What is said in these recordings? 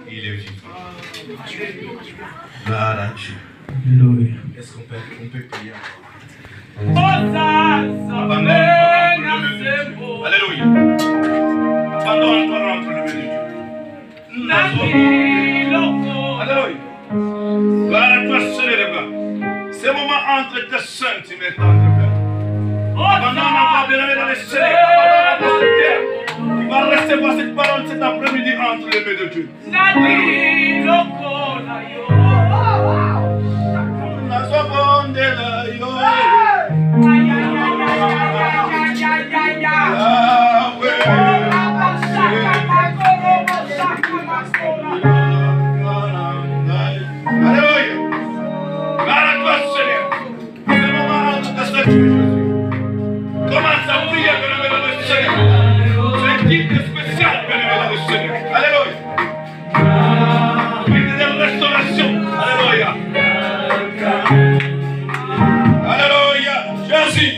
Il est vivant. Gloire à Dieu. Alléluia. Est-ce qu'on peut prier? Alléluia. Pendant qu'on rentre le milieu de Dieu. Alléluia. Gloire à toi, Seigneur. C'est le moment entre tes sentiments. Pendant qu'on va bien dans les Seigneur, dans cette terre, il va recevoir cette parole cet après-midi entre les mains de Dieu. Commence à prier, bien-aimé de Seigneur. C'est un guide spécial, bien-aimé de Seigneur. Alléluia. Guide de restauration. Alléluia. Alléluia. Jésus.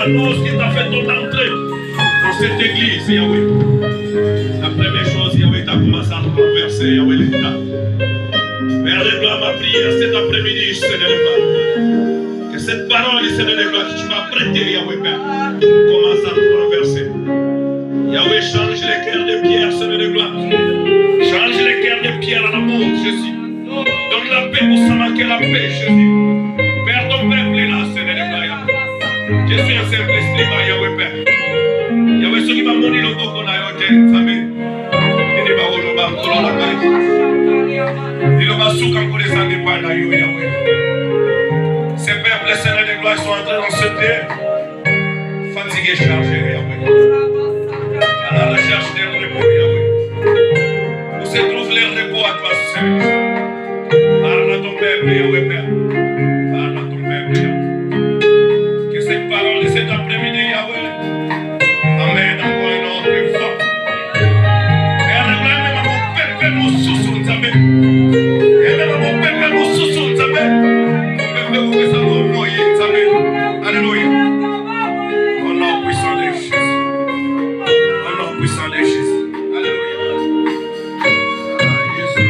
Lorsqu'il t'a fait ton entrée dans cette église, Yahweh, la première chose, Yahweh, tu as commencé à renverser, Yahweh, l'État. Père de gloire, ma prière cet après-midi, Seigneur de gloire, que cette parole, Seigneur de gloire, que tu m'as prêtée, Yahweh, Père, commence à nous renverser. Yahweh, change les cœurs de pierre, Seigneur de gloire. Change les cœurs de pierre à l'amour, Jésus. Donne la paix pour s'en manquer la paix, Jésus. Père, ton peuple est là, Seigneur de gloire. Je suis un simple esprit, Yahweh Père. Yahweh, ce qui va mourir le beau qu'on a yoté, Samé. Il va rouler au bas, la caille. Il va souka pour les années par là, Yahweh. Ces peuples, Seigneur de gloire, sont entrés dans ce terre. Fatigués, chargés, Yahweh. À la recherche d'un repos, Yahweh. Où se trouve l'air repos à toi, Seigneur. Parle à ton peuple, Yahweh Père. Parle à ton peuple, Yahweh. Cette parole de cet après-midi, Yahweh, amène encore une autre fois. Père, même à mon peuple, mon sous-sous, Nzambe. Et même à mon peuple, mon sous-sous, Nzambe. Mon peuple, vous pouvez savoir moi, Nzambe. Alléluia. Au nom puissant de Jésus. Au nom puissant de Jésus. Alléluia. Ah, Jésus.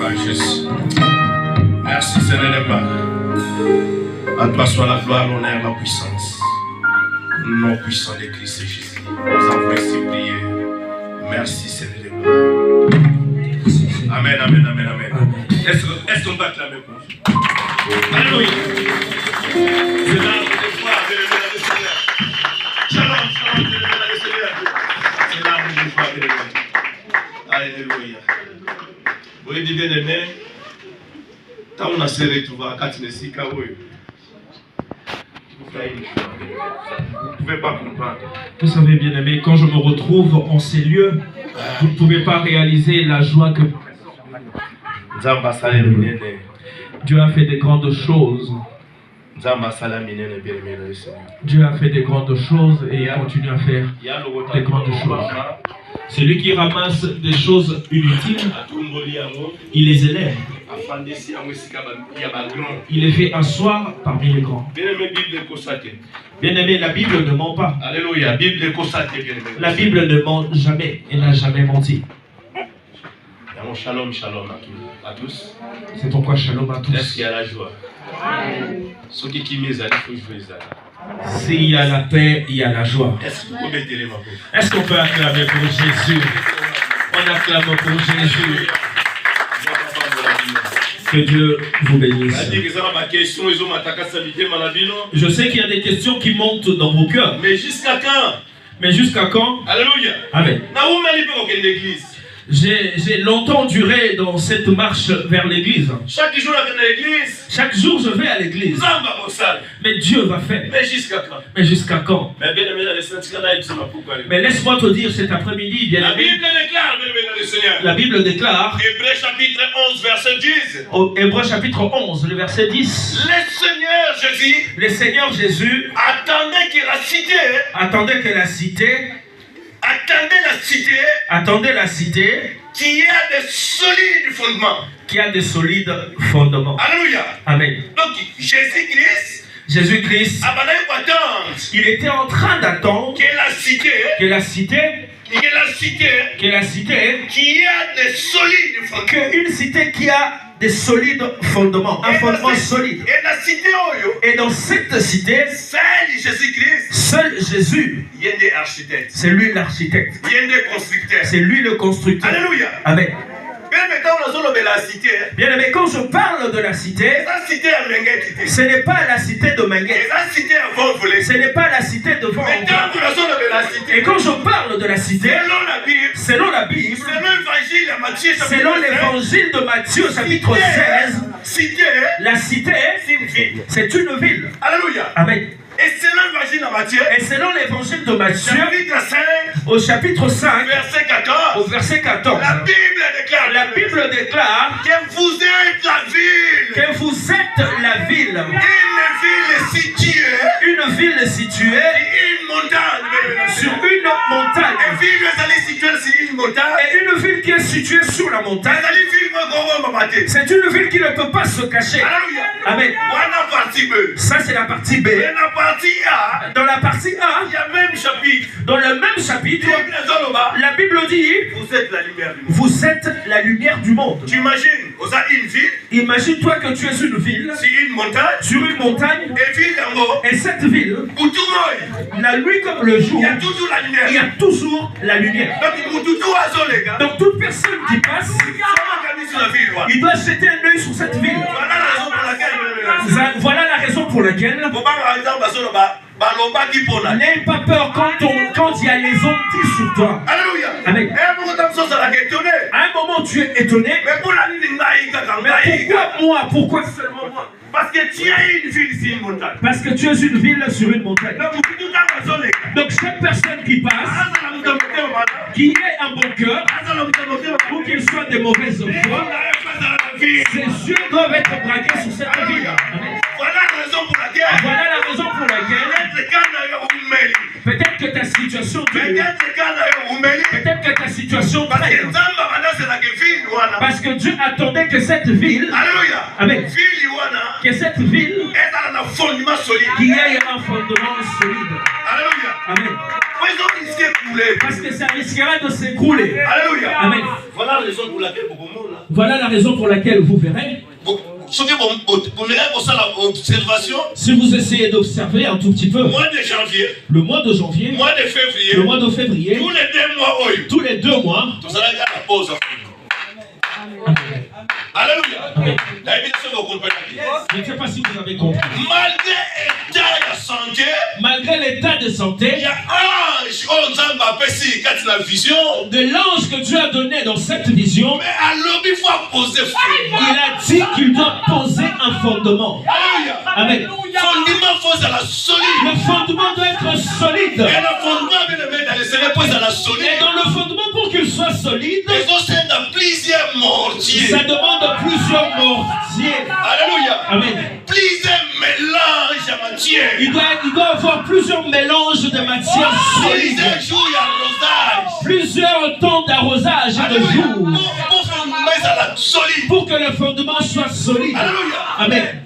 Ah, Jésus. Merci Seigneur de gloire. À toi soit la gloire, l'honneur, la puissance. Nom puissant de Christ Jésus. Nous avons ainsi prié. Merci Seigneur de gloire. Amen, amen, amen, amen. Est-ce qu'on va acclamer pour vous? Alléluia. C'est l'arbre de foi de le Seigneur. Shalom, shalom, de le Seigneur. C'est l'arbre de foi de le Alléluia. Vous voyez, bien aimé. Quand on a se retrouvé à Katinesika, vous ne pouvez pas comprendre. Vous savez, bien aimé, quand je me retrouve en ces lieux, vous ne pouvez pas réaliser la joie que Dieu a fait des grandes choses. Dieu a fait des grandes choses et il continue à faire des grandes choses. Celui qui ramasse des choses inutiles, il les élève. Il les fait asseoir parmi les grands. Bien aimé, la Bible ne ment pas. Alléluia. La Bible ne ment jamais et n'a jamais menti. Shalom, shalom à tous. C'est pourquoi shalom à tous. Est-ce qu'il y a la joie? Ceux qui misent, il faut jouer ça. S'il y a la paix, il y a la joie. Est-ce qu'on peut acclamer pour Jésus? On acclame pour Jésus. Que Dieu vous bénisse. Je sais qu'il y a des questions qui montent dans vos cœurs. Mais jusqu'à quand? Mais jusqu'à quand? Alléluia. Amen. J'ai longtemps duré dans cette marche vers l'église. Chaque jour, chaque jour, je vais à l'église. Mais Dieu va faire. Mais jusqu'à quand? Mais jusqu'à quand? Mais laisse-moi te dire cet après-midi, bien la Bible déclare, le Seigneur. La Bible déclare. Hébreux chapitre 11, verset 10. Hébreux chapitre 11, le verset 10. Le Seigneur Jésus attendait que la cité. Attendez la cité qui a de solides fondements. Alléluia. Amen. Donc Jésus-Christ Jésus-Christ, il était en train d'attendre que la cité qui a des solides fondements. qu'une cité qui a des solides fondements, un fondement solide. Et la cité, Et dans cette cité, seul Jésus-Christ, seul Jésus, il y a des architectes, c'est lui l'architecte, il y a des constructeurs. c'est lui le constructeur. Alléluia. Amen. La cité, Bien aimé, quand je parle de la cité, ce n'est pas la cité de Menguet, ce n'est pas la cité de Vent. Et quand je parle de la cité, selon la Bible, selon l'évangile de Matthieu chapitre 16, la cité, c'est une ville. Alléluia. Amen. Et selon l'évangile de Matthieu, au chapitre 5, au verset 14, la Bible déclare que vous êtes la ville. Que vous êtes la ville. Une ville située sur une montagne. Et une ville qui est située sur la montagne, c'est une ville qui ne peut pas se cacher. Amen. Ça, c'est la partie B. Dans la partie A, dans le même chapitre, la Bible dit, vous êtes la lumière du monde. Tu imagines, une ville. Imagine-toi que tu es une ville sur une montagne, et cette ville, la nuit comme le jour, il y a toujours la lumière. Donc toute personne qui passe, il doit jeter un œil sur cette ville. Voilà la raison pour laquelle n'aie pas peur quand il y a les ondits sur toi. Alléluia. Amen. À un moment tu es étonné. Mais pourquoi moi? Pourquoi seulement moi? Parce que tu es une ville sur une montagne. Parce que tu es une ville sur une montagne. Donc chaque personne qui passe, qui ait un bon cœur, ou qu'il soit de mauvaise foi, ses yeux doivent être braqués sur cette ville. Voilà la raison pour laquelle peut-être que ta situation peut-être que ta situation traîne. Parce que Dieu attendait que cette ville, amen, que cette ville qui ait un fondement solide. Amen. Parce que ça risquera de s'écrouler. Amen. Voilà la raison pour laquelle vous verrez. Si vous essayez d'observer un tout petit peu, le mois de janvier, le mois de février, tous les 2 mois, Alléluia. Je ne sais pas si vous avez compris. Malgré l'état de santé, il y a de l'ange que Dieu a donné dans cette vision, il a dit qu'il doit poser un fondement. Amen. Le fondement doit être solide. Et dans le fondement, pour qu'il soit solide, ça demande plusieurs mortiers. Alléluia. Amen. Il doit avoir plusieurs mélanges de matières solides. Plusieurs temps d'arrosage et de jour. Pour que le fondement soit solide. Amen.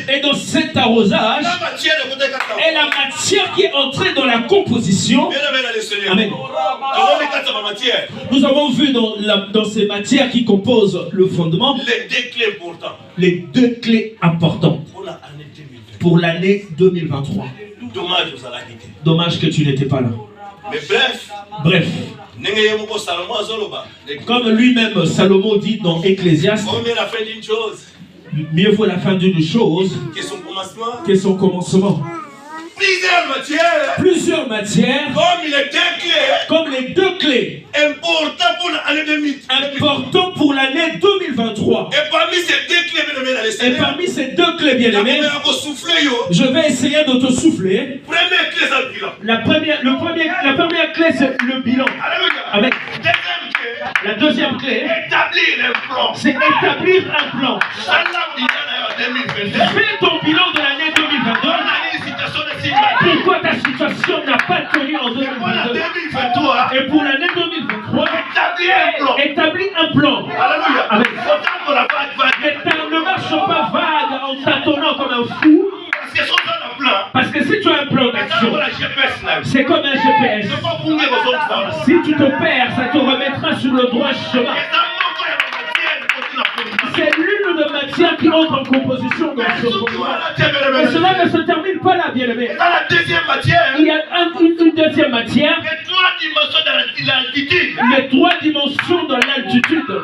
Et dans cet arrosage, et la matière qui est entrée dans la composition. Amen. Nous avons vu dans ces matières qui composent le fondement les 2 clés importantes pour l'année 2023. Dommage que tu n'étais pas là. Mais bref, comme lui-même Salomon dit dans Ecclésiaste, mieux vaut la fin d'une chose que son commencement. Plusieurs matières, comme les 2 clés importantes pour l'année 2023. Et parmi ces 2 clés, bien aimés, je vais essayer de te souffler. La première clé, c'est le bilan. Avec la deuxième clé, c'est établir un plan. Fais ton bilan de l'année 2022. Pourquoi ta situation n'a pas tenu en 2022? Et pour l'année 2023, établis un plan. Mais ne marche pas vague en tâtonnant comme un fou. que si tu as un plan d'action, c'est comme un GPS. Si tu te perds, ça te remettra sur le droit chemin. C'est l'une de matière qui entre en composition dans ce fondement. Et cela ne se termine pas là, bien-aimé. Il y a une deuxième matière. Les trois dimensions de l'altitude.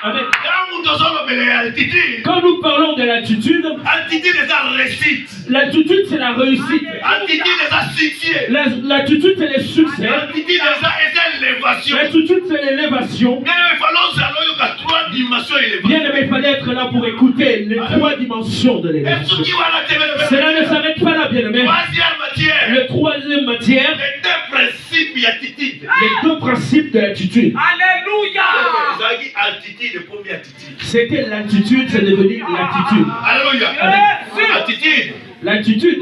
Amen. Quand nous parlons de l'altitude, l'altitude c'est la réussite. L'altitude c'est le succès. L'altitude c'est l'élévation. Bien aimé, il fallait être là pour écouter les trois dimensions de l'élévation. Cela ne s'arrête pas là, bien aimé. Le troisième matière, les deux principes de l'attitude. Alléluia. C'était l'attitude, c'est devenu l'attitude. Alléluia. L'attitude. L'attitude,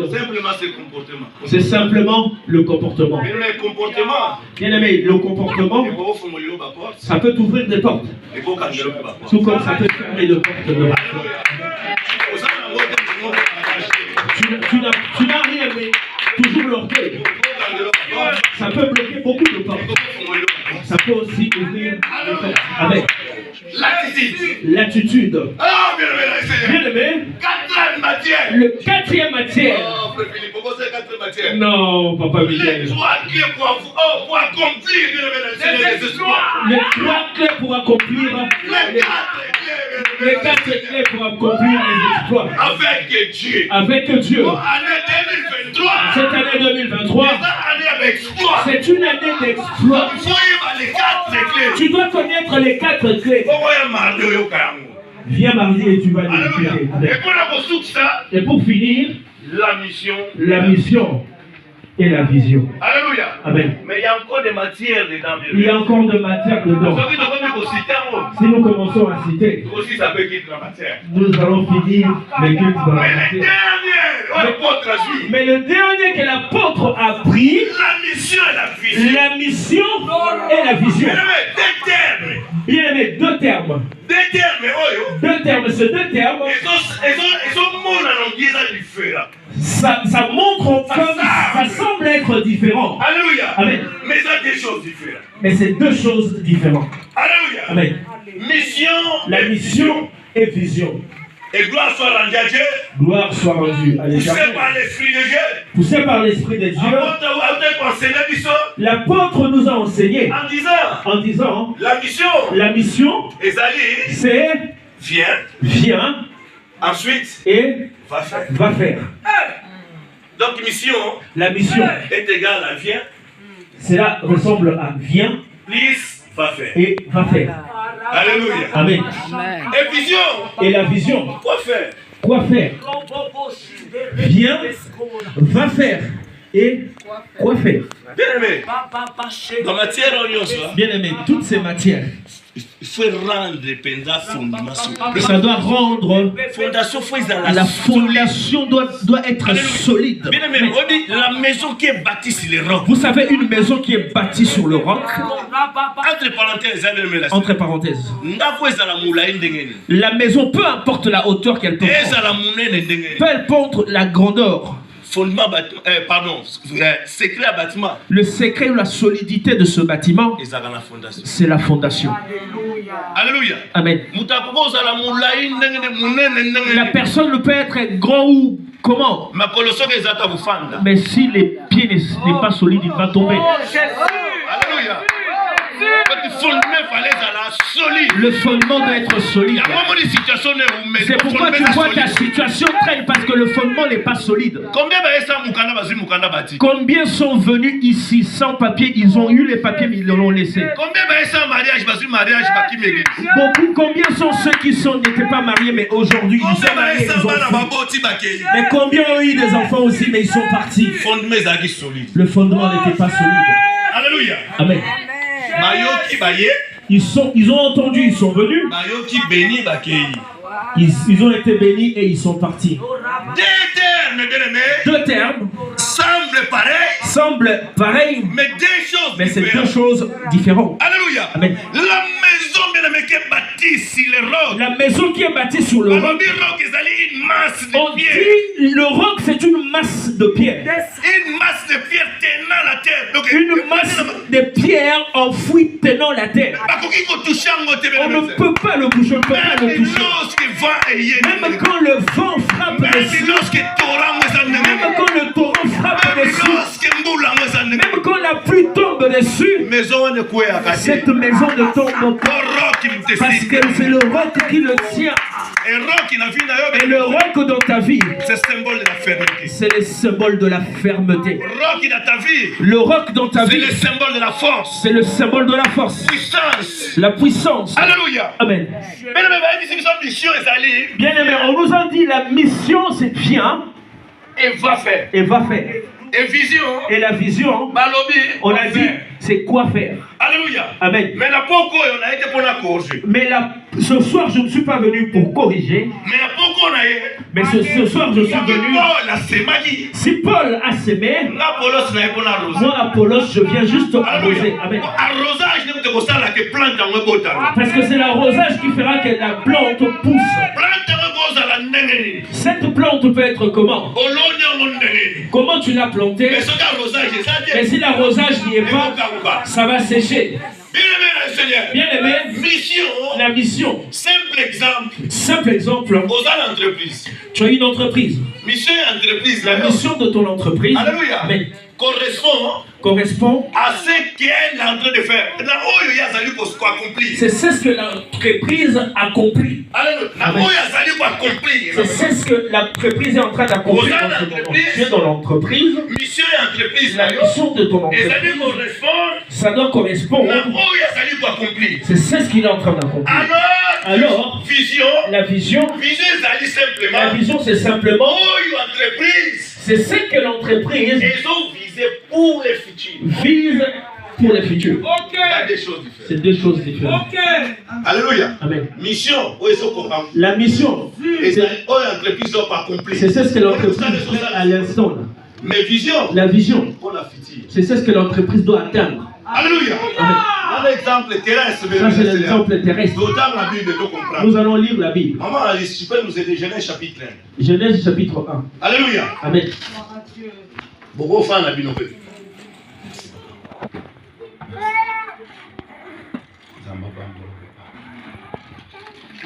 c'est simplement le comportement. Bien aimé, le comportement, ça peut t'ouvrir des portes. Tout comme ça peut fermer des portes de la Tu n'as rien, mais toujours l'orgueil. Ça peut bloquer beaucoup de portes. Ça peut aussi ouvrir des portes. Avec l'attitude. Bien aimé, le quatrième matière. Non, Papa Miguel. Les trois clés pour accomplir les quatre clés pour accomplir les exploits. Avec Dieu. Cette année 2023, c'est une année d'exploit. Tu dois connaître les quatre clés. Viens mardi et tu vas les écouter. Et pour finir, la mission et la vision. Alléluia. Amen. Mais il y a encore des matières dedans. Il y a encore de matière dedans. Si nous commençons à citer, aussi ça peut quitter la matière. Nous allons finir les cultes dans la matière. Mais le dernier que l'apôtre a pris, la mission et la vision. La mission et la vision. Bien aimé, deux termes. Deux termes, ces deux termes. Ça montre comme ça semble être différent. Alléluia. Amen. Mais c'est des choses différentes. Mais c'est deux choses différentes. Alléluia. Amen. La mission et vision. Et gloire soit rendue à Dieu. Gloire soit rendue à l'Éternel. Poussé par l'Esprit de Dieu. Poussé par l'Esprit de Dieu. L'apôtre nous a enseigné en disant la mission c'est viens ensuite et va faire. Donc la mission est égale à viens. Cela ressemble à viens plus va faire. Et va faire. Alléluia. Amen. Et vision. Et la vision. Quoi faire? Quoi faire? Viens, va faire. Et quoi faire? Bien aimé. Dans matière bien aimé, toutes ces matières. Il faut rendre pendant fondation. Ça doit rendre. La fondation doit être solide. Bien aimé, on dit la maison qui est bâtie sur les rocs. Vous savez, une maison qui est bâtie sur le roc. Entre parenthèses. La maison, peu importe la hauteur qu'elle peut prendre, peu importe la grandeur. Secret à bâtiment. Le secret ou la solidité de ce bâtiment, c'est la fondation. Alléluia. Amen. La personne ne peut être grand ou comment. Mais si les pieds n'est pas solides, il va tomber. Alléluia. Le fondement doit être solide. C'est pourquoi tu vois ta situation traîne, parce que le fondement n'est pas solide. Combien sont venus ici sans papier? Ils ont eu les papiers mais ils l'ont laissé. Beaucoup. Combien sont ceux qui n'étaient pas mariés mais aujourd'hui ils sont mariés, ils ont mais combien ont eu des enfants aussi mais ils sont partis? Le fondement n'était pas solide. Alléluia. Amen. Ils ont entendu, ils sont venus. Ils ont été bénis et ils sont partis. Deux termes semblent pareils, mais c'est deux choses différentes. Alléluia. Amen. La maison qui est bâtie sur le roc. La maison qui est bâtie sur le roc. On dit le roc c'est une masse de pierre. Une masse de pierre tenant la terre. Donc, Une masse de pierre enfouie tenant la terre. On ne peut pas le bouger, on ne peut pas le toucher. Même quand le vent frappe dessus, même quand le torrent frappe dessus, même quand la pluie tombe dessus, cette maison ne tombe pas. Parce que c'est le roc qui le tient. Et le roc dans ta vie, c'est le symbole de la fermeté. Le roc dans ta vie, c'est le symbole de la force. C'est le symbole de la force. Puissance. La puissance. Alléluia. Amen. Bien aimé, on nous a dit la mission c'est bien. Et va faire. Et va faire. Et vision. Et la vision, on a dit c'est quoi faire. Alléluia. Amen. Mais la pourquoi on a été pour la corriger. Mais ce soir je ne suis pas venu pour corriger. Mais la pourquoi on a été. Mais ce soir je suis venu. Si Paul a semé, moi Apollos je viens juste arroser. Amen. Parce que c'est l'arrosage qui fera que la plante pousse. Cette plante peut être comment? Comment tu l'as plantée? Mais si l'arrosage n'y est pas, ça va sécher. Bien aimé, la mission. Simple exemple. Tu as une entreprise. La mission de ton entreprise correspond à ce qu'elle est en train de faire. C'est ce que l'entreprise accomplit. C'est ce que l'entreprise est en train d'accomplir. Tu es dans l'entreprise. La mission de ton entreprise, ça doit correspondre. C'est ce qu'il est en train d'accomplir. Alors, la vision c'est simplement c'est ce que l'entreprise vise pour les futurs. C'est deux choses différentes. Alléluia. Amen. Mission. La mission, c'est ce que l'entreprise fait à l'instant. Mais vision. La vision, c'est ce que l'entreprise doit atteindre. Alléluia. L'exemple terrestre. Ça, c'est l'exemple terrestre. Nous allons lire la Bible. Maman, tu peux nous aider, Genèse chapitre 1. Genèse chapitre 1. Alléluia. Amen. Beaucoup de femmes la Bible.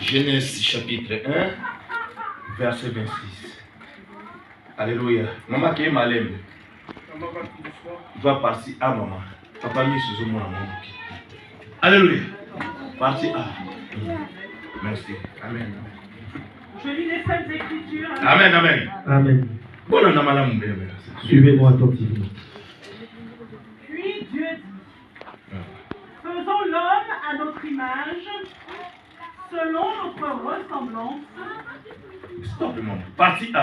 Genèse chapitre 1, verset 26. Alléluia. Maman qui est malade. Va partir à maman. Papa mis sur mon amour. Alléluia. Partie A. Merci. Amen. Je lis les Saintes Écritures. Amen, amen. Amen. Bon, on a mal à mon bébé. Suivez-moi attentivement. Puis Dieu dit, faisons l'homme à notre image, selon notre ressemblance. Stop le moment. Partie A.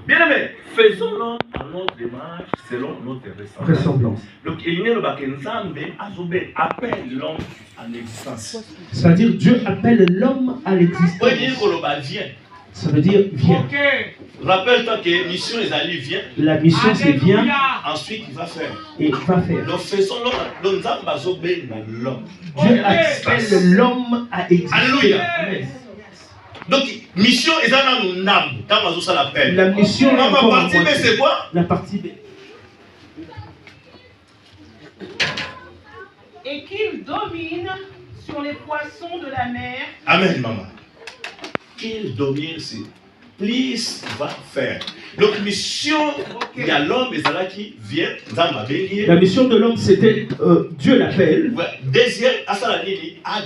Bien aimé, faisons l'homme à notre image selon notre ressemblance. Donc, il y a le Bakensambe, Azobé appelle l'homme à l'existence. C'est-à-dire, Dieu appelle l'homme à l'existence. Ça veut dire viens. Okay. Rappelle-toi que mission les alliés vient. La mission c'est viens. Ensuite il va faire. Et va faire. Donc faisons l'homme. Dieu appelle l'homme à exister. Alléluia. Amen. Donc mission est dans nos âmes. La mission. La partie B c'est quoi? La partie B. Et qu'il domine sur les poissons de la mer. Amen, maman. Qu'il domine, c'est plus va faire. Donc, mission, il y a l'homme qui vient dans ma bénie. La mission de l'homme, c'était Dieu l'appelle. Deuxième, à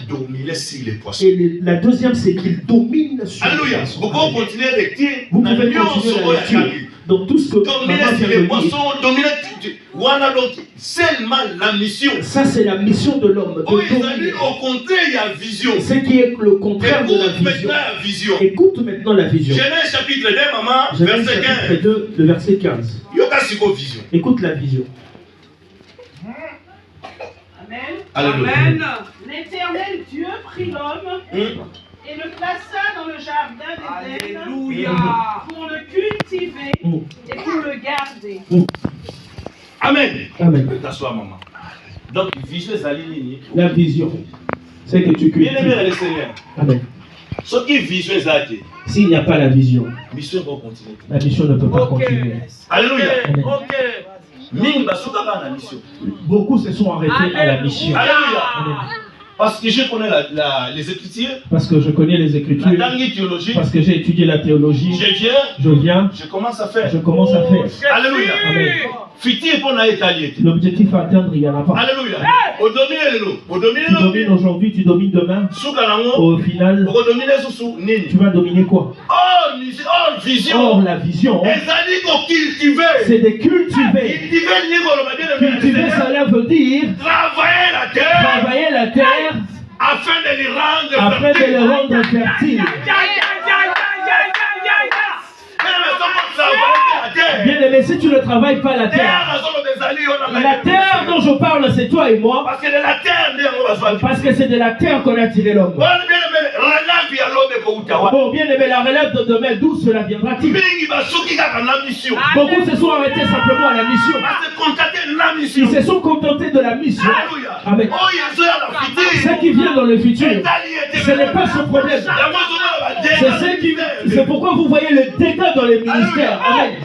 dominer sur les poissons. Et la deuxième, c'est qu'il domine sur les poissons. Vous pouvez continuer à lecture. Vous pouvez continuer la lecture. Donc, tout ce que dominer sur les poissons, dominer. Voilà donc seulement la mission. Ça, c'est la mission de l'homme. Au contraire, il y a vision. Ce qui est le contraire de la vision. Écoute maintenant la vision. Genèse chapitre 2, maman, Genèse chapitre 2, le verset 15. Écoute la vision. Amen. Amen. L'Éternel Dieu prit l'homme et le plaça dans le jardin d'Éden pour le cultiver et pour le garder. Amen. Amen. T'assois, maman. Donc, vision, la vision, c'est que tu cultives. Bien aimé le Seigneur. Amen. S'il n'y a pas la vision, mission va continuer. la mission ne peut pas continuer. Alléluia. Amen. Beaucoup se sont arrêtés à la mission. Alléluia. Amen. Parce que je connais les Écritures. Parce que je connais les Écritures. La dernière théologie. Parce que j'ai étudié la théologie. Je viens. Je commence à faire. Alléluia. Amen. Amen. L'objectif à atteindre, il n'y en a pas. Alléluia. Tu domines aujourd'hui, tu domines demain. Au final, tu vas dominer quoi? Or, la vision, c'est de cultiver. Cultiver, cela veut dire travailler la terre afin de le rendre fertile. Bien aimé, si tu ne travailles pas la terre dont je parle, c'est toi et moi. Parce que c'est de la terre qu'on a tiré l'homme. Bon, bien aimé, la relève de demain, d'où cela viendra-t-il? Beaucoup se sont arrêtés simplement à la mission. Ils se sont contentés de la mission. Amen. Ce qui vient dans le futur, ce n'est pas ce problème. C'est pourquoi vous voyez le dégât dans les ministères. Amen.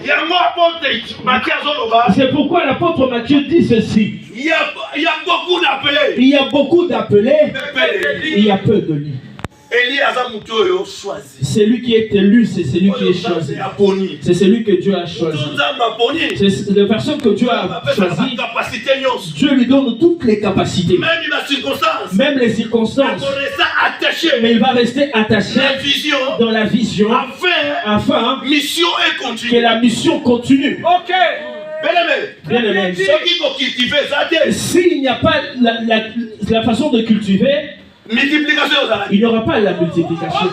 C'est pourquoi l'apôtre Matthieu dit ceci. Il y a beaucoup d'appelés. Il y a beaucoup d'appelés. Il y a peu de lits. C'est lui qui est élu, c'est celui qui est choisi. C'est celui que Dieu a choisi. C'est la personne que Dieu a choisi. Dieu lui donne toutes les capacités. Même les circonstances. Mais il va rester attaché dans la vision afin que la mission continue. Bien aimé. S'il n'y a pas la façon de cultiver, il n'y aura pas la multiplication.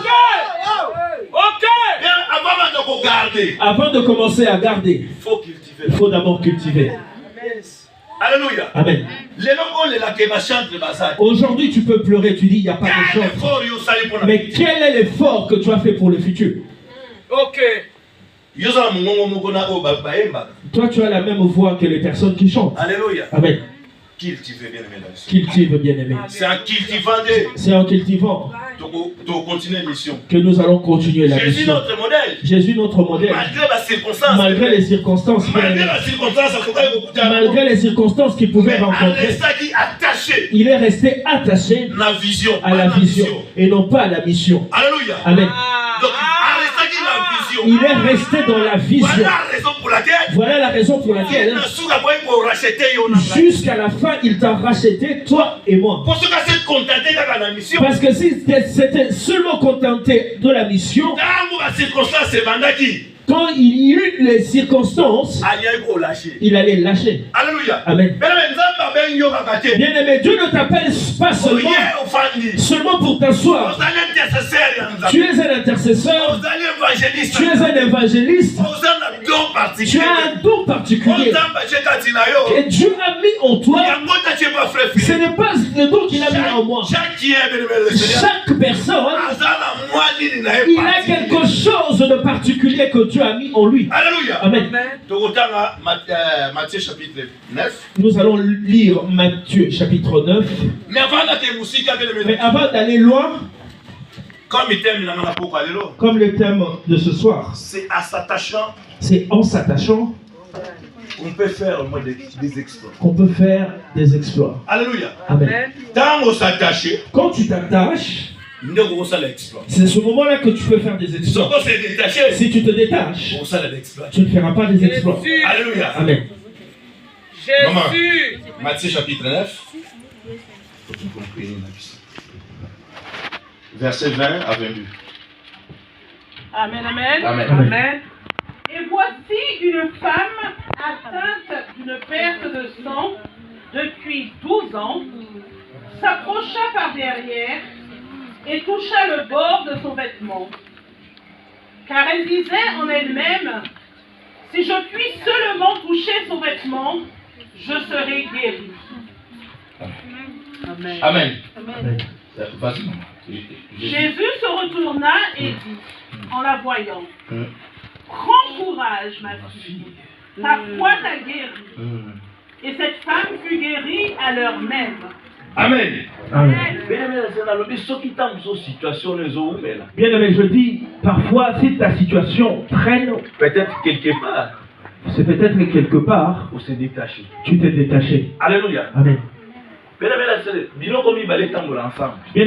Avant de commencer à garder, il faut d'abord cultiver. Alléluia. Amen. Aujourd'hui, tu peux pleurer, tu dis il n'y a pas de chance. Mais quel est l'effort que tu as fait pour le futur? Toi, tu as la même voix que les personnes qui chantent. Alléluia. Amen. Cultive bien aimé. C'est en cultivant que nous allons continuer la mission. Jésus notre modèle. Malgré les circonstances. Malgré les circonstances qu'il pouvait rencontrer. Il est resté attaché à la vision et non pas à la mission. Alléluia. Amen. Il est resté dans la vision. Voilà la raison pour laquelle jusqu'à la fin il t'a racheté, toi et moi. Parce que si c'était seulement contenté de la mission, quand il y eut les circonstances, il allait lâcher. Alléluia. Amen. Bien aimé, Dieu ne t'appelle pas seulement pour t'asseoir. Tu es un intercesseur. Tu es un évangéliste. Tu as un don particulier que Dieu a mis en toi. Ce n'est pas le don qu'il a mis en moi. Chaque personne, il a quelque chose de particulier que Dieu a mis en lui. Alléluia. Amen. Matthieu chapitre 9. Nous allons lire Matthieu chapitre 9. Mais avant d'aller loin, comme le thème de ce soir, c'est en s'attachant qu'on peut faire des exploits. Qu'on peut faire des exploits. Alléluia. Amen. Quand tu t'attaches, c'est ce moment-là que tu peux faire des exploits. Si tu te détaches, tu ne feras pas des exploits. Alléluia. Amen. Jésus. Matthieu chapitre 9. Verset 20 à 22. Amen, amen. Amen. Amen. Et voici une femme atteinte d'une perte de sang depuis 12 ans, s'approcha par derrière et toucha le bord de son vêtement. Car elle disait en elle-même, si je puis seulement toucher son vêtement, je serai guérie. Amen. Amen. Amen. Jésus se retourna et dit, en la voyant, prends courage, ma fille, ta foi t'a guérie. Et cette femme fut guérie à l'heure même. Amen. Amen. Bien aimé, je dis, parfois, si ta situation traîne, peut-être quelque part, c'est peut-être quelque part, où se détacher. Tu t'es détaché. Alléluia. Amen. Bien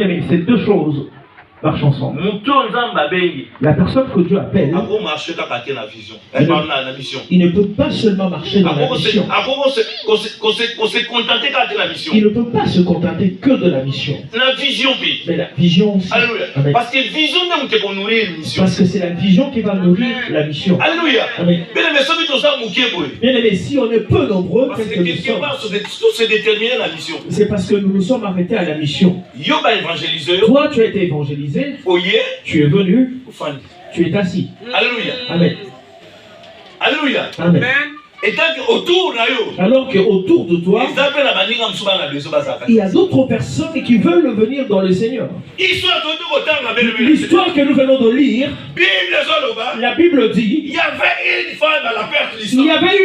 aimé, c'est deux choses par chanson. La personne que Dieu appelle, il ne peut pas seulement marcher dans la mission. Il ne peut pas se contenter que de la mission. Mais la vision aussi. Amen. Parce que c'est la vision qui va nourrir la mission. Alléluia. Amen. Bien aimé, si on est peu nombreux, c'est parce que nous nous sommes arrêtés à la mission. Toi, tu as été évangélisé. Tu es venu, tu es assis. Alléluia. Amen. Alléluia. Amen. Alors qu'autour de toi, il y a d'autres personnes qui veulent venir dans le Seigneur. L'histoire que nous venons de lire, la Bible dit, il y avait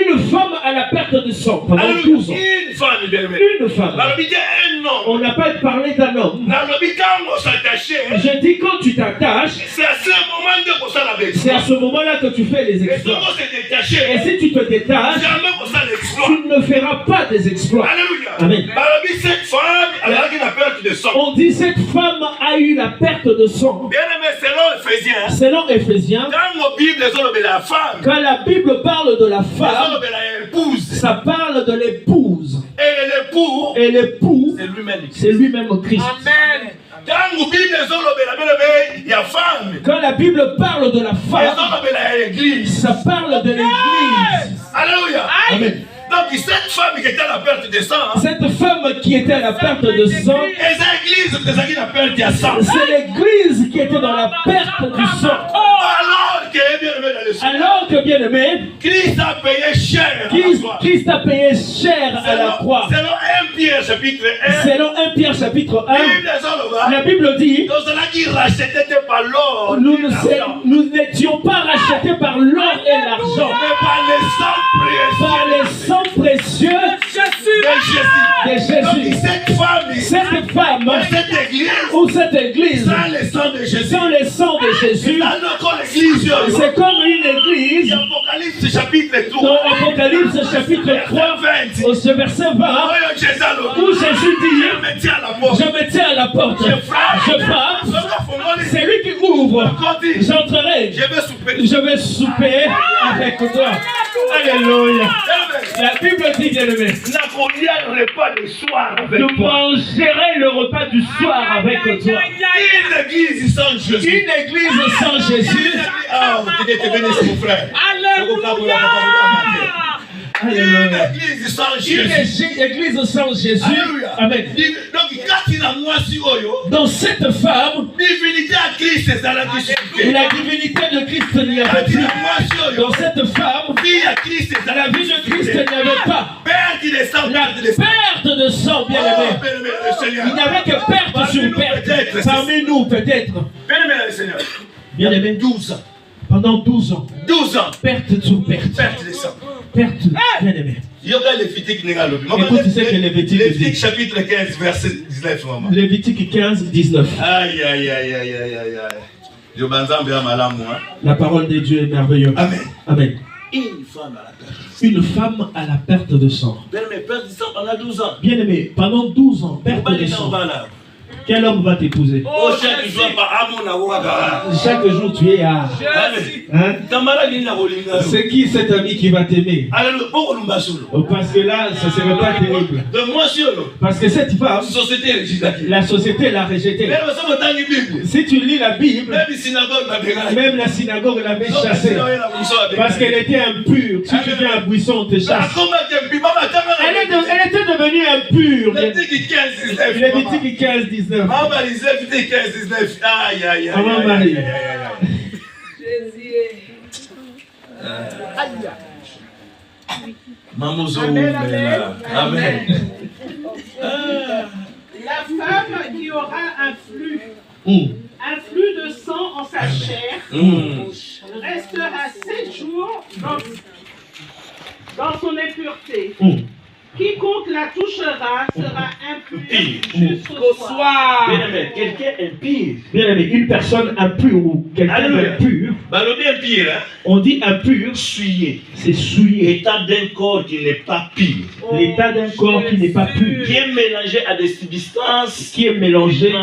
une femme à la perte de sang pendant 12 ans. Une femme. On n'a pas parlé d'un homme. Je dis quand tu t'attaches, c'est à ce moment-là que tu fais les exploits. Et si tu te détaches, tu ne feras pas des exploits. Alléluia. Amen. On dit cette femme a eu la perte de sang. Selon Éphésiens, quand la Bible parle de la femme, ça parle de l'épouse. Et l'époux, c'est lui-même Christ. Amen. Quand la Bible parle de la femme, ça parle de l'église. Alléluia. Amen. Donc cette femme qui était à la perte de sang, cette femme qui était à la perte de sang, c'est l'église qui était dans la perte du sang. Alors que bien aimé, Christ a payé cher à la croix. Selon 1 Pierre chapitre 1, la Bible dit, nous n'étions pas rachetés par l'or et l'argent, mais par les sangs précieux de Jésus. Donc, cette femme ou cette église, sans le sang de Jésus, c'est comme une église. Dans Apocalypse chapitre 3, au verset 20, où Jésus dit, je me tiens à la porte, je frappe, c'est lui qui ouvre, j'entrerai, je vais souper avec toi. Alléluia. La Bible dit, bien aimé, je mangerai le repas du soir avec toi. Une église sans Jésus. Alléluia. Une église sans Jésus. Alléluia. Amen. Dans cette femme, la divinité de Christ n'y avait plus. Dans cette femme, la vie de Christ n'y avait pas. La perte de sang, bien aimé. Il n'y avait que perte sur perte. Parmi nous, peut-être. Bien aimé, 12 ans. Pendant 12 ans. 12 ans. Perte sur perte. Perte de sang. Perte, bien aimé. Écoute, tu sais que Lévitique chapitre 15, verset 19. Lévitique 15, 19. Aïe. La parole de Dieu est merveilleuse. Amen. Amen. Une femme à la perte de sang. Une femme à la perte de sang. Bien aimé, perte de sang pendant 12 ans. Bien aimé, pendant 12 ans, perte de sang. Quel homme va t'épouser? Chaque jour tu es à... Hein? C'est qui cet ami qui va t'aimer? Parce que là, ça ne serait pas terrible. Parce que cette femme, la société l'a rejetée. Si tu lis la Bible, même la synagogue l'avait chassée. Parce qu'elle était impure. Si tu viens à Buisson, on te chasse. Elle était devenue impure. Lévitique 15, 19. Maman Marie. Aïe. Maman Marie. Maman Zoé. Amen. La femme qui aura un flux de sang en sa chair restera 7 jours dans son impureté. Quiconque la touchera sera impur jusqu'au soir. Bien aimé, quelqu'un impur. Bien aimé, une personne impure ou quelqu'un d'impur. On dit impur, souillé. C'est souillé. L'état d'un corps qui n'est pas pur. L'état d'un corps qui n'est pas pur. Qui est mélangé à des substances. Qui est mélangé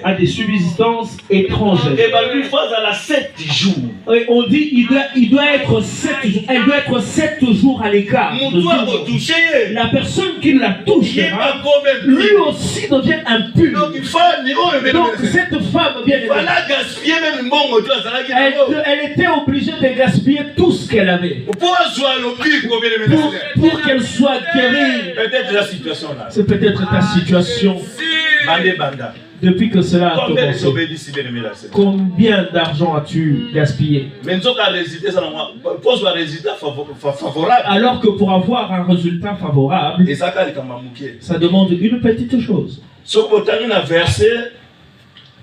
à des substances étrangères. Et une fois à la 7 jours. Et on dit il doit être 7 jours. Elle doit être 7 jours à l'écart. La personne qui la touche, lui aussi devient impur. Donc cette femme, bien elle était obligée de gaspiller tout ce qu'elle avait pour qu'elle soit guérie. Peut-être la situation là. C'est peut-être ta situation. Depuis que cela a commencé, combien d'argent as-tu gaspillé? Alors que pour avoir un résultat favorable, ça demande une petite chose.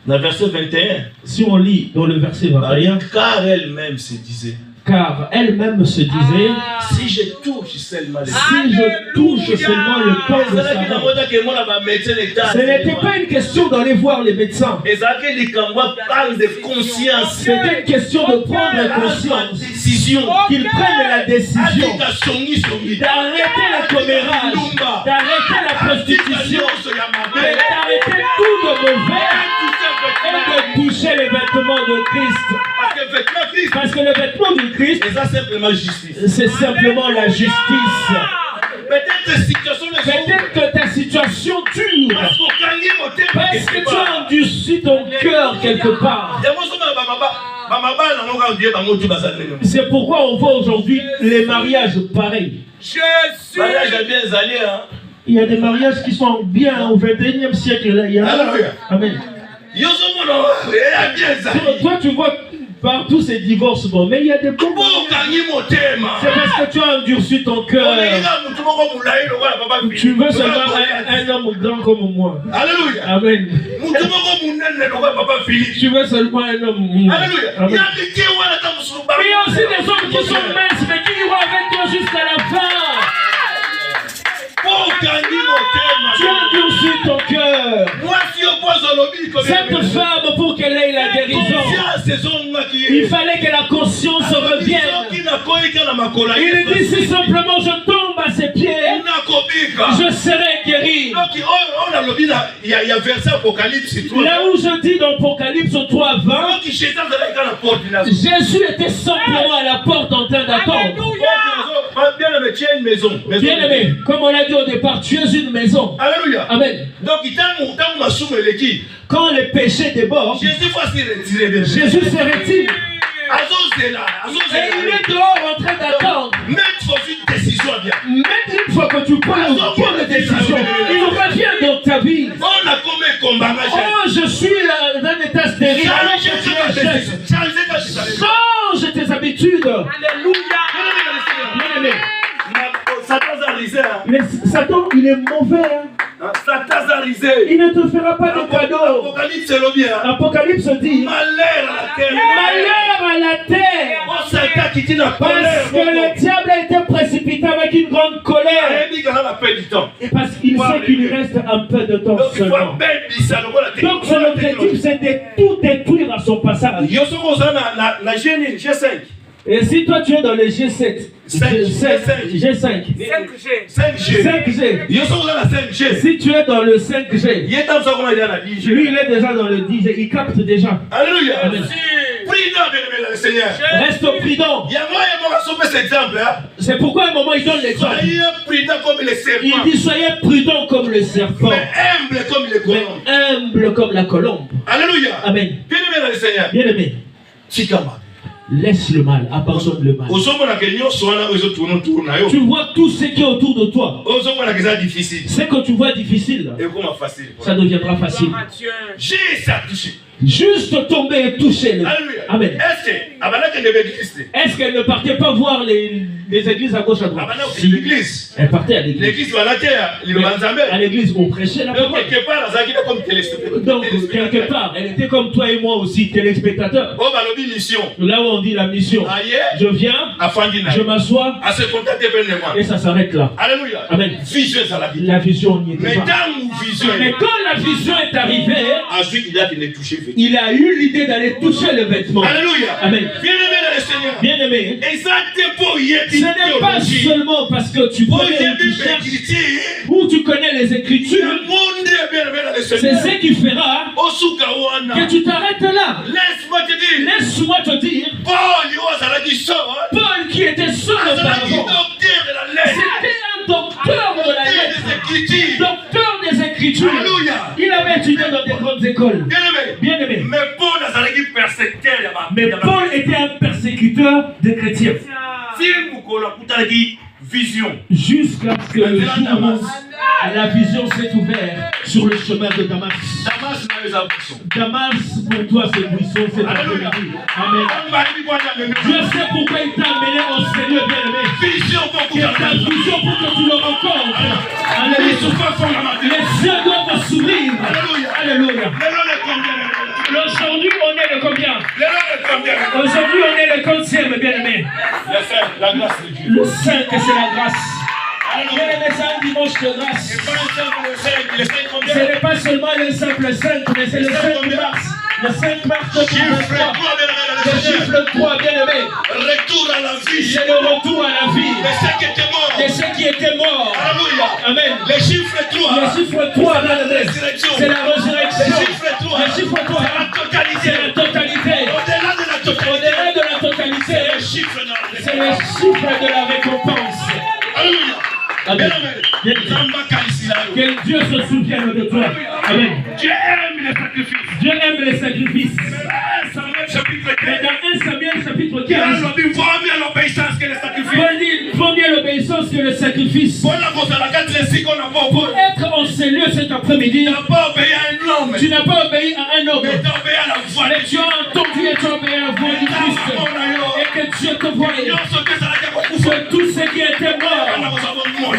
Verset 21. Si on lit dans le verset 21, car elle-même se disait, si je touche seulement le pan de sa robe. Ce n'était pas une question d'aller voir les médecins. C'était une question de prendre conscience, qu'ils prennent la décision d'arrêter le commérage, d'arrêter la prostitution, d'arrêter tout de mauvais et de toucher les vêtements de Christ. Parce que le vêtement de Christ, c'est simplement la justice. Peut-être que ta situation dure parce que tu as endurci ton cœur quelque part. C'est pourquoi on voit aujourd'hui les mariages pareils. Il y a des mariages qui sont bien au 21e siècle. Amen. Toi, tu vois partout ces divorces, bon, mais il y a des bons. C'est parce que tu as endurci ton cœur. Tu veux seulement un homme grand comme moi. Alléluia. Amen. Tu veux seulement un homme. Alléluia. Amen. Il y a aussi des hommes qui sont minces, mais qui iront avec toi jusqu'à la fin. Tu as endurci ton cœur. Cette femme, pour qu'elle ait la guérison, il fallait que la conscience revienne. Il dit si simplement je tombe à ses pieds, je serai guéri. Là où je dis dans Apocalypse 3:20, Jésus était simplement à la porte en train d'attendre. Bien aimé, comme on l'a dit au départ, tu es une maison. Alléluia. Amen. Donc, quand les péchés débordent, Jésus se retire. Et il est dehors en train d'attendre. Même une fois que tu prends une décision, il revient dans ta vie. Oh, je suis dans un état stérile. Change tes habitudes. Alléluia. Satan, il est mauvais. Il ne te fera pas de cadeaux. Apocalypse dit malheur à la terre. Parce que le diable a été précipité avec une grande colère. Et parce qu'il sait qu'il reste un peu de temps seulement. Donc son objectif, c'est de tout détruire à son passage. Et si toi tu es dans le G7, G5, si tu es dans le 5G, lui il est déjà dans le 10G, il capte déjà. Alléluia. Reste prudent. C'est pourquoi à un moment il donne l'exemple. Il dit soyez prudent comme le serpent, mais humble comme la colombe. Alléluia. Amen. Bien aimé, laisse le mal, abandonne le mal. Tu vois tout ce qui est autour de toi. Ce que tu vois difficile, ça deviendra facile. Juste tomber et toucher. Amen. Est-ce qu'elle ne partait pas voir les églises à gauche à droite? Elle partait à l'église. À l'église, on prêchait la parole. Donc, quelque part, elle était comme toi et moi aussi, téléspectateurs. Là où on dit la mission. Je viens, je m'assois, et ça s'arrête là. Alléluia. Amen. La vision n'y était pas. Mais quand la vision est arrivée, il a eu l'idée d'aller toucher le vêtement. Alléluia. Amen. Bien aimé. Ce n'est pas seulement parce que tu connais ou tu connais les Écritures. C'est ce qui fera que tu t'arrêtes là. Laisse-moi te dire, Paul qui était seul auparavant, c'était un docteur de la lettre, docteur des Écritures. Il avait étudié dans des grandes écoles. Bien aimé. Mais Paul était un persécuteur des chrétiens. Jusqu'à ce que le jour où la vision s'est ouverte sur le chemin de Damas. Damas, pour toi, c'est buisson, c'est après-midi. Amen. Dieu sait pourquoi il t'a amené au Seigneur bien-aimé. Il t'a vision pour que tu le rencontres. Alléluia. Les yeux doivent s'ouvrir. Alléluia. Aujourd'hui, on est le combien? Aujourd'hui, on est le 15e, bien-aimé. Le 5, c'est la grâce. Bien-aimé, c'est un dimanche de grâce. Ce n'est pas seulement le simple 5, mais c'est le 5 mars. Le 5 mars 2023. Le chiffre 3, bien-aimé. Retour à la vie. C'est le retour à la vie. De ceux qui étaient morts. Alléluia. Amen. Le chiffre 3. Le chiffre 3, bien-aimé. C'est la résurrection. Le chiffre 3. Le chiffre 3. C'est la totalité. C'est la totalité. Au-delà de la totalité. Au-delà de la totalité. C'est le chiffre de la récompense. Alléluia. Amen. Que Dieu se souvienne de toi. Amen. Dieu aime les sacrifices. Dieu aime les sacrifices. Mais dans 1 Samuel chapitre 15, Paul dit vaut mieux l'obéissance que le sacrifice. Pour être en ces lieux cet après-midi, tu n'as pas obéi à un homme, mais tu as entendu et tu as obéi à la voix du Christ. Et que Dieu te voie. Que tous ceux qui étaient morts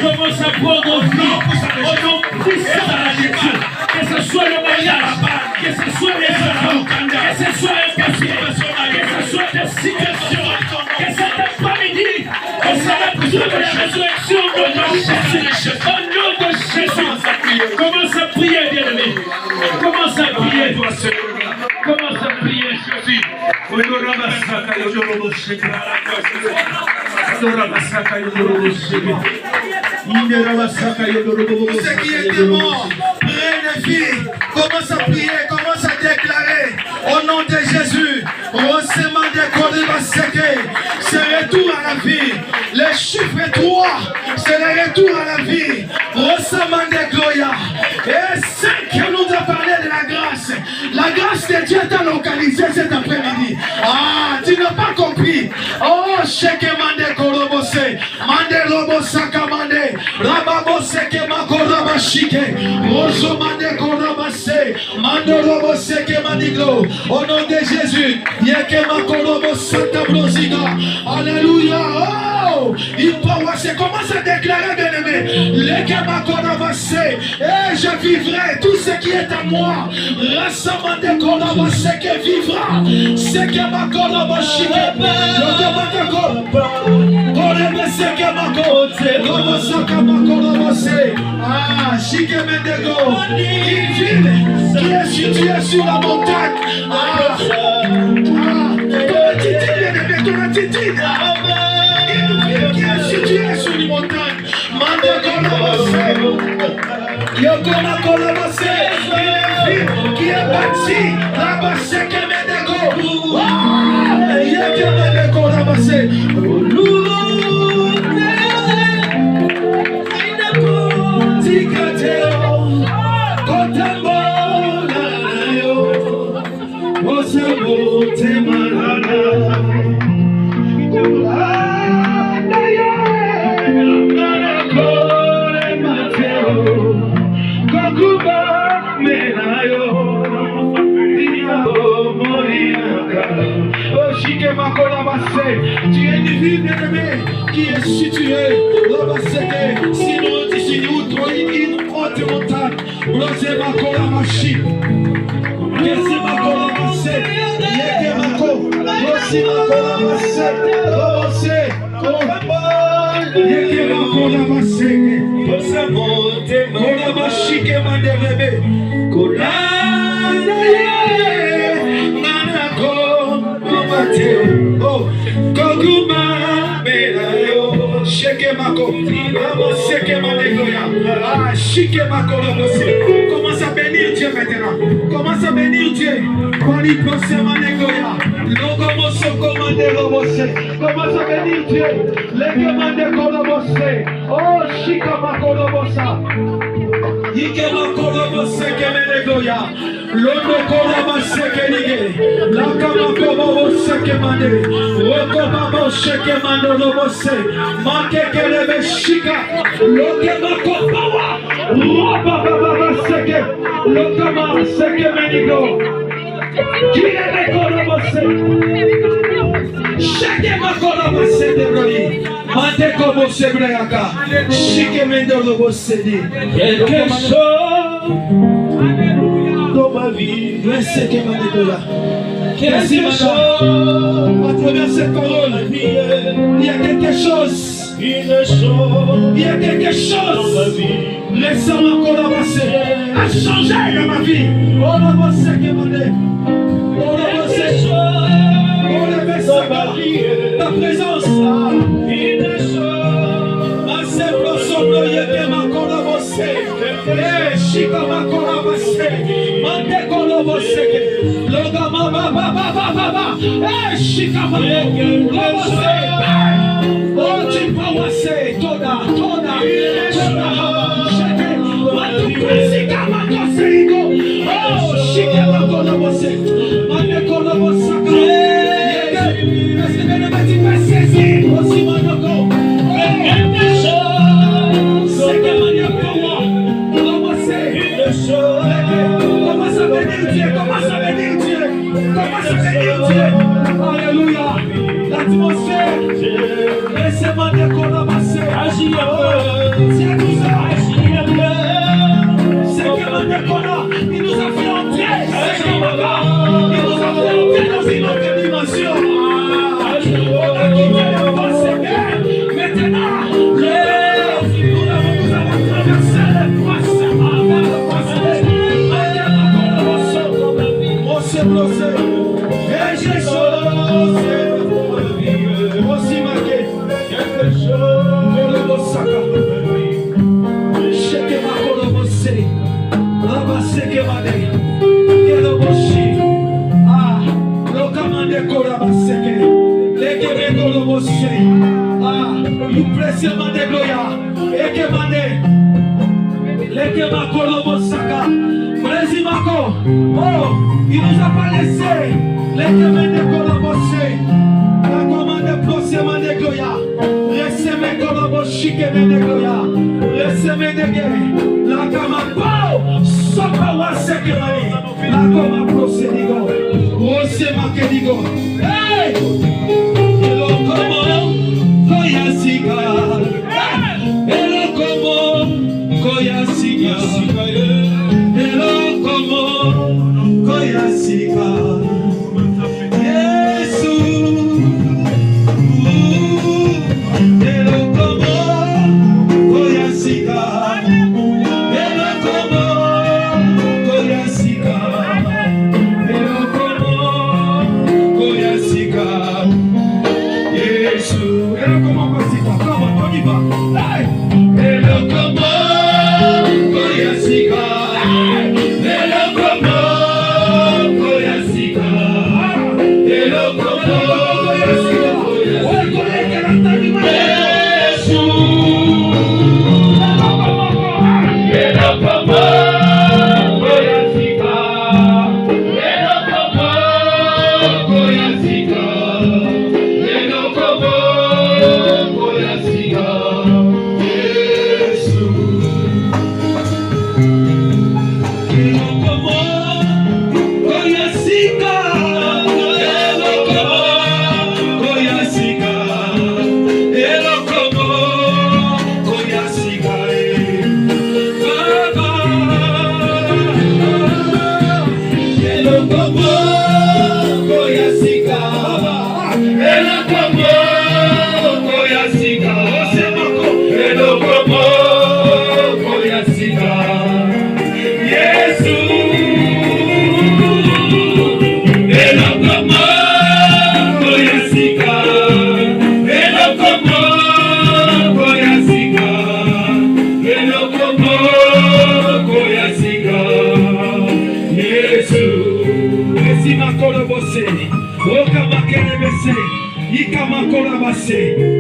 commencent à prendre vie au nom puissant de la Jésus. Que ce soit le mariage, que ce soit les enfants, que ce soit un café, que ce soit des situations, que cet après-midi, on célèbre de la résurrection de notre Jésus. Au nom de Jésus, commence à prier, bien-aimé. Commence à prier. Commence à prier, Jésus. Ceux qui étaient morts, prennent vie, commence à prier, commence à déclarer au nom de Jésus, c'est retour à la vie. Le chiffre 3, c'est le retour à la vie. Et 5 nous a parlé de la grâce. La grâce de Dieu t'a localisé cet après-midi. Ah, tu n'as pas compris. Oh, Sheke Mande Korobose, Mande Robosaka Mande, Rababoseke Makorabashike, Rojo Mande Korabase, Mande Roboseke Maniglo. Au nom de Jésus, Yeke Makorobosata Brosiga. Alléluia. Oh, il commence à déclarer, bien-aimé, Leke Makorabase, et je vivrai tout ce qui est à moi. Rassamande Korabaseke vivra. Seke Makorabashike. Ah, Shikemendego, une ville qui est située sur la montagne. Une ville qui est située sur une montagne. Yokona Kolabase, une ville qui est bâtie là-bas, Shikemendego. Yekemendego Kolabase. Jésus bien-aimé qui est situé là-bas, c'est sinon d'ici nous une haute montagne. Brosé Mako la machine. Qu'est-ce Mako la masse? Yeke Mako. Brosé Mako la masse. Brosé. Yeke Mako la masse. Brosé monte. Kola machike mande bébé. Kola. Oh, Koguma Belayo, Sheke Mako, Seke Manegoya, Shike Mako. Commence à bénir Dieu maintenant. Commence à bénir Dieu. Pali Pose Manegoya, Logomo Soko Mandelobose. Commence à bénir Dieu. Lege Mandekolobose. Oh, Shika Makolobosa. Ike Makolobose Kemenegoya. Londo Kolaba Sekenige. Lakama Kobo Sekemane. Okobabo Sekemane Lobose. Make Kelebe Shika. Lokema Kobawa. Robaba Seke. Lokama Sekemenigo. Kirebe Kolobose. Shake Makolobose de Roi. Mante Kobo Sebreaka. Shike Mendolobose. Quelque chose dans ma vie, laissez que ma dégola. Quelque chose à travers cette parole, il y a quelque chose. Il y a quelque chose dans ma vie. Laissez-moi collaborer à changer dans ma vie. Oh la voix que ma dé. Oh la voix c'est oh la vie. Ta présence. Une chose. Ma simple somme que ma collaborer. Eh, Chica ma collaborer. Mande collaborer. Loga ma ba. Eh, Chica ma collaborer. Oh, tu peux wasser, toda. Oh, Chica ma collaborer. Mande collaborer. Parce que ne m'a-t-il pas saisi aussi mon logo. Quelque chose. C'est que mon logo. Commence à bénir Dieu, commence à bénir Dieu, commence à bénir Dieu. Alléluia. L'atmosphère, laissez-moi dire qu'on a passé. Agis un peu. C'est tout ça. Agis un peu. C'est que mon Dieu qu'on a, il nous a fait entrer. C'est que mon Dieu, il nous a fait entrer dans une autre dimension. On a quitté le passé bien. Maintenant, nous avons traversé le passé. Et j'ai choisi aussi marqué quelque chose le Mosaka. Cheke Makolobose, Rabaseke Made, Keloboshi, Lokamande Kolabaseke, Lekeme Kolobose, Lupresia Made Gloya, Ekemane, Lekema Kolobosaka, Brésimako, oh! Il nous a pas laissé les chemins de collaborer. La commande procédure de Goya. Laissez-moi collaborer de Goya. Laissez-moi de guerre. La camapao. Sopa sekemani. La commande procédure. Rosé makedigo. Hey! Hello como Goya siga. Hello como Goya siga. Hello como Koyasika, Yesu, Hello como Koyasika, Hello como Koyasika, Hello como Koyasika, Yesu, Hello como Koyasika, comment on y va? Hello como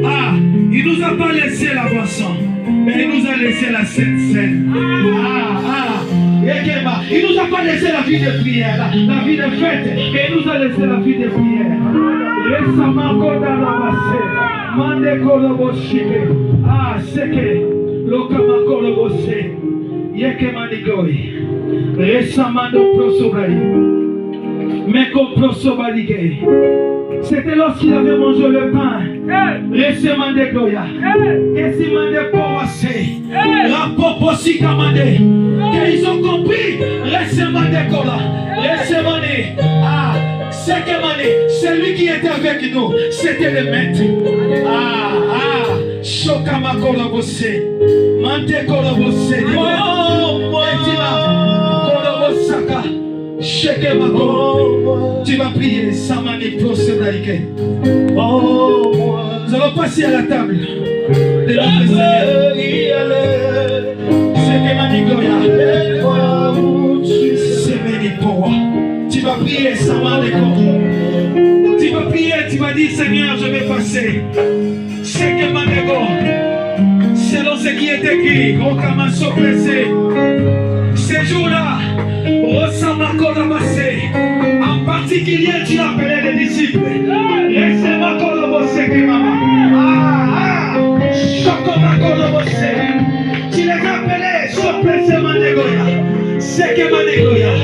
Ah, il nous a pas laissé la boisson, mais il nous a laissé la Sainte Seine. Il nous a pas laissé la vie de prière, la vie de fête, mais il nous a laissé la vie de prière. Récemment, ah, c'est que l'Okamakolobosse, Yeke Manigoi, récemment, de Prosobali, mais comme Prosobaligé. C'était lorsqu'il avait mangé le pain. Récemment de Goya. Récemment de Powassé. Rapport aussi commandé. Qu'ils ont compris. Récemment de Gola. Récemment de. Ah, c'est lui qui était avec nous. C'était le maître. Shokama Kolobossé. Mante Kolobossé. Kolobosaka. Sheke Mako, tu vas prier, Samani Prosedaike. Nous allons passer à la table de notre Seigneur. Sheke Manigoya, Semeni Powa. Tu vas prier, Samani Ko. Tu vas prier, tu vas dire, Seigneur, je vais passer. Sheke Manigo, selon ce qui est écrit, Rokamaso pressé. Ces jours-là, en particulier, tu appelais les disciples. Tu les appelais, c'est que Manegoya.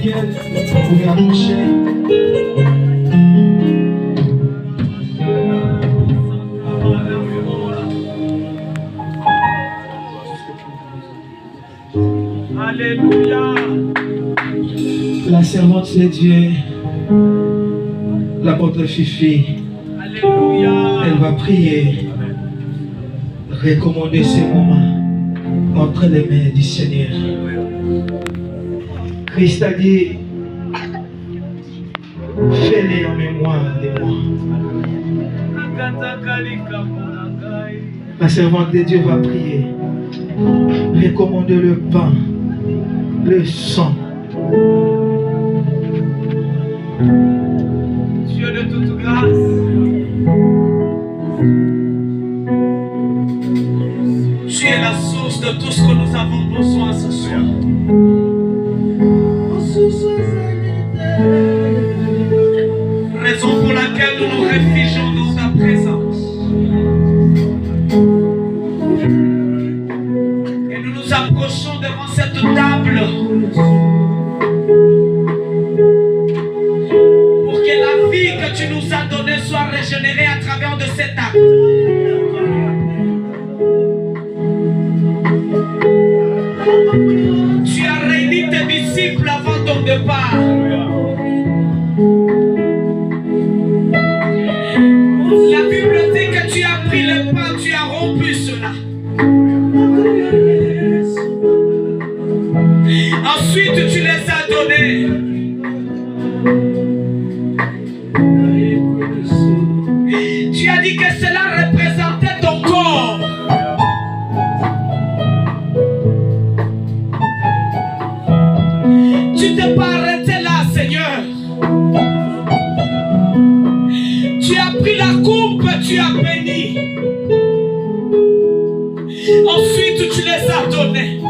Miguel, vous pouvez approcher. Alléluia. La servante de Dieu, l'apôtre Fifi, Alléluia. elle va prier, recommander ces moments entre les mains du Seigneur. Christ a dit, fais-les en mémoire de moi. La servante de Dieu va prier, recommander le pain, le sang. Dieu de toute grâce, tu es la source de tout ce que nous avons besoin ce soir. Raison pour laquelle nous nous réfugions dans ta présence. Et nous nous approchons devant cette table pour que la vie que tu nous as donnée soit régénérée à travers de cet acte. Tu as réuni tes disciples avant ton départ. La Bible dit que tu as pris le pain, tu as rompu cela. Ensuite, tu les as donnés. Tu as dit que cela représentait ton corps. Tu t'es pas arrêté là, Seigneur. Tu as pris la coupe, tu as béni. Ensuite, tu les as donnés.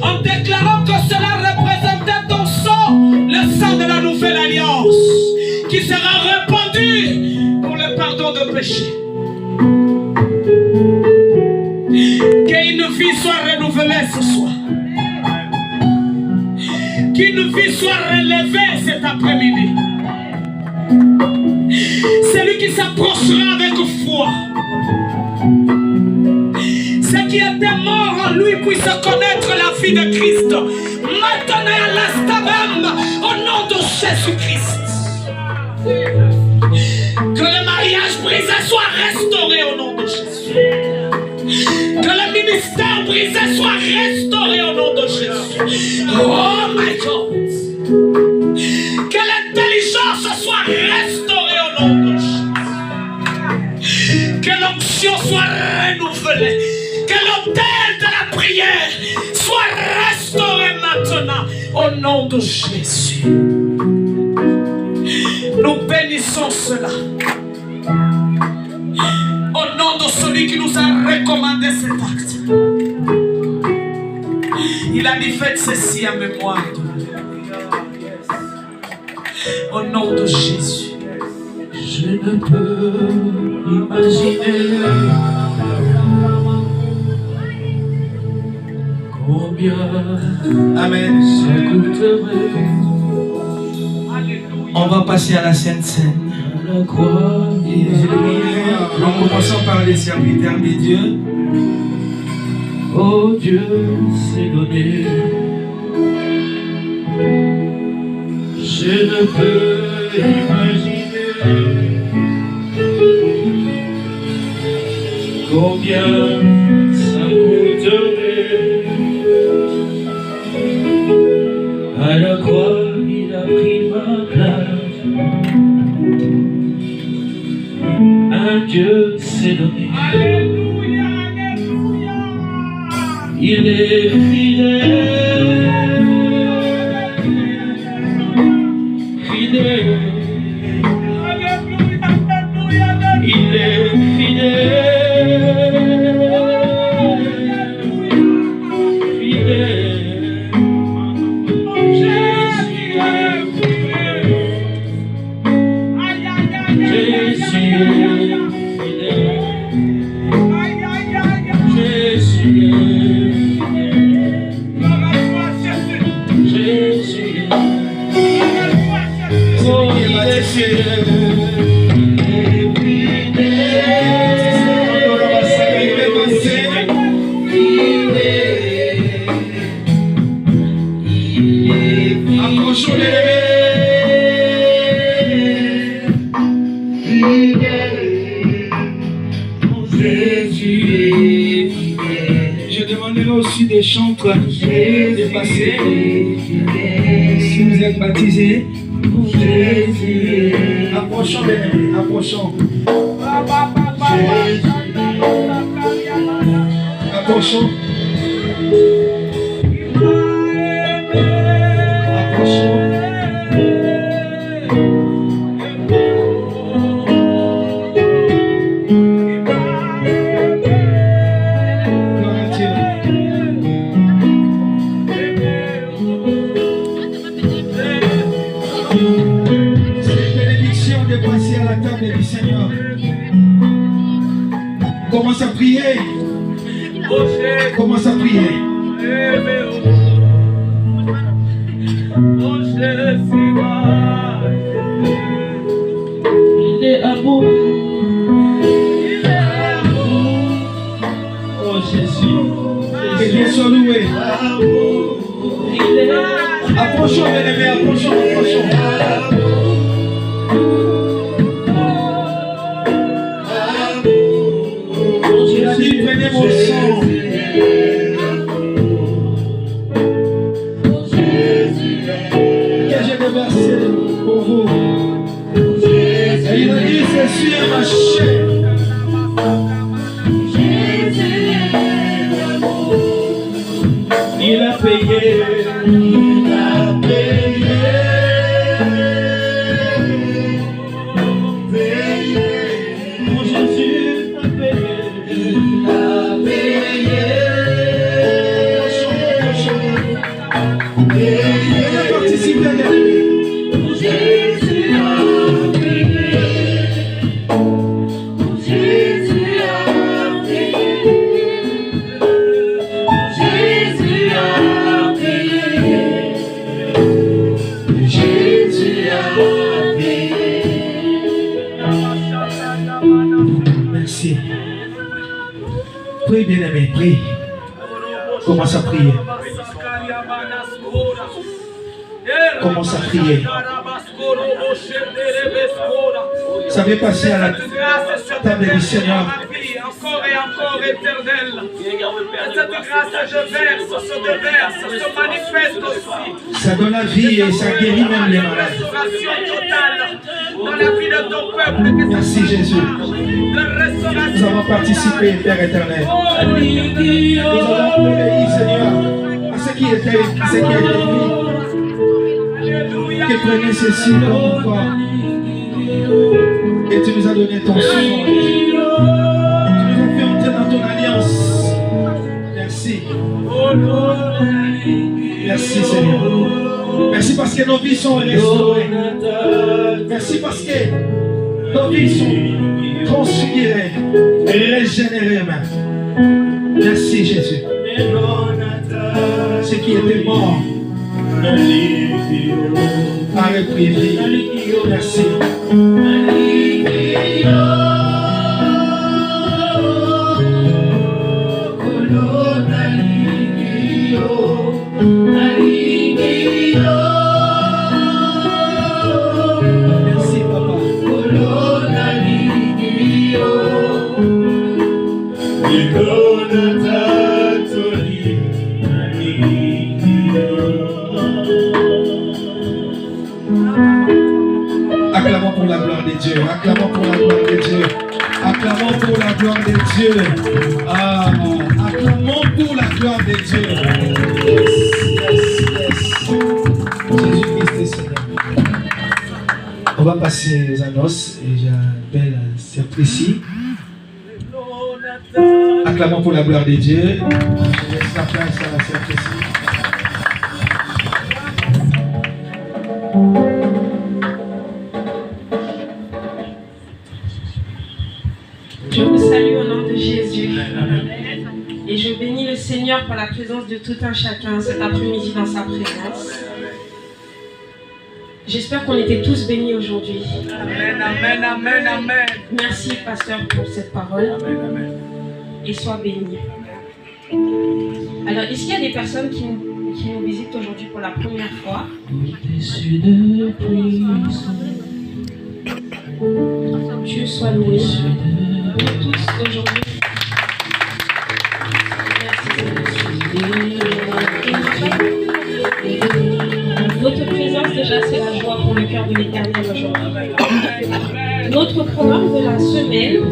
En déclarant que cela représentait ton sang, le sang de la nouvelle alliance, qui sera répandu pour le pardon de péché. Qu'une vie soit renouvelée ce soir. Qu'une vie soit relevée cet après-midi. Celui qui s'approchera avec foi, ce qui était mort en lui puisse connaître la vie de Christ. Maintenant à l'instant même, au nom de Jésus-Christ. Que le mariage brisé soit restauré au nom de Jésus. Que le ministère brisé soit restauré au nom de Jésus. Oh my God. Que l'intelligence soit restaurée au nom de Jésus. Que l'onction soit renouvelée. Que l'autel de la prière soit restauré maintenant au nom de Jésus. Nous bénissons cela. Au nom de celui qui nous a recommandé cet acte. Il a dit faites ceci en mémoire de lui. Au nom de Jésus. Je ne peux imaginer combien Amen. ça coûterait On va passer à la Sainte Seine. à la croix. Nous commençons par les serviteurs de Dieu. Oh Dieu s'est donné. Je ne peux imaginer combien ça coûterait. À la croix, il a pris ma place. Un Dieu s'est donné. Alléluia, alléluia. Il est fidèle. Fidèle. Il est fidèle. Fidèle. Jésus est fidèle. Jésus est fidèle. Jésus est fidèle. Approchons bien-aimés. Je demanderai aussi des chantres de passer. Si vous êtes baptisés, approchons bien-aimés, approchons. Approchons. Approchons. Commence à prier. Commence à prier. Il est amour. Oh Jésus. Que Dieu soit loué. Approchons, bien-aimés, approchons, approchons. Prenez mon sang. Que j'ai déversé pour vous. Et il a dit, c'est sur ma chair. Il a payé. Il a payé. Mon Jésus a payé. Merci. Prie, bien-aimé, prie. Commence à prier. Commence à prier. Ça va passer à la table du Seigneur. Encore et encore éternel. Cette grâce se verse, se déverse, se manifeste aussi. Ça donne la vie et ça guérit même les malades. Restauration totale dans la vie de ton peuple. Merci Jésus. Nous avons participé, Père éternel. Nous avons obéi, Seigneur, à ce qui était écrit. Que prenait ceci dans mon corps. Et tu nous as donné ton sang. Tu nous as fait entrer dans ton alliance. Merci. Merci Seigneur. Merci parce que nos vies sont restaurées. Merci parce que nos vies sont transfigurées et régénérées même. Merci Jésus. Ce qui était mort a repris vie. Merci. Merci papa. Acclamons pour la gloire de Dieu. Acclamons pour la gloire de Dieu. Acclamons pour la gloire de Dieu. Ah, acclamons pour la gloire de Dieu. Yes, yes, yes. Jésus-Christ est Seigneur. On va passer aux annonces et j'appelle Sœur Priscille. Acclamons pour la gloire de Dieu. Je laisse la place à la Sœur Priscille. Je vous salue au nom de Jésus. Et je bénis le Seigneur pour la présence de tout un chacun cet après-midi dans sa présence. J'espère qu'on était tous bénis aujourd'hui. Amen, amen, amen, amen. Merci, pasteur, pour cette parole. Amen, amen. Et sois béni. Alors, est-ce qu'il y a des personnes qui qui nous visitent aujourd'hui pour la première fois. Dieu soit loué pour tous aujourd'hui. Votre présence déjà, c'est la joie pour le cœur de l'Éternel aujourd'hui. Notre programme de la semaine,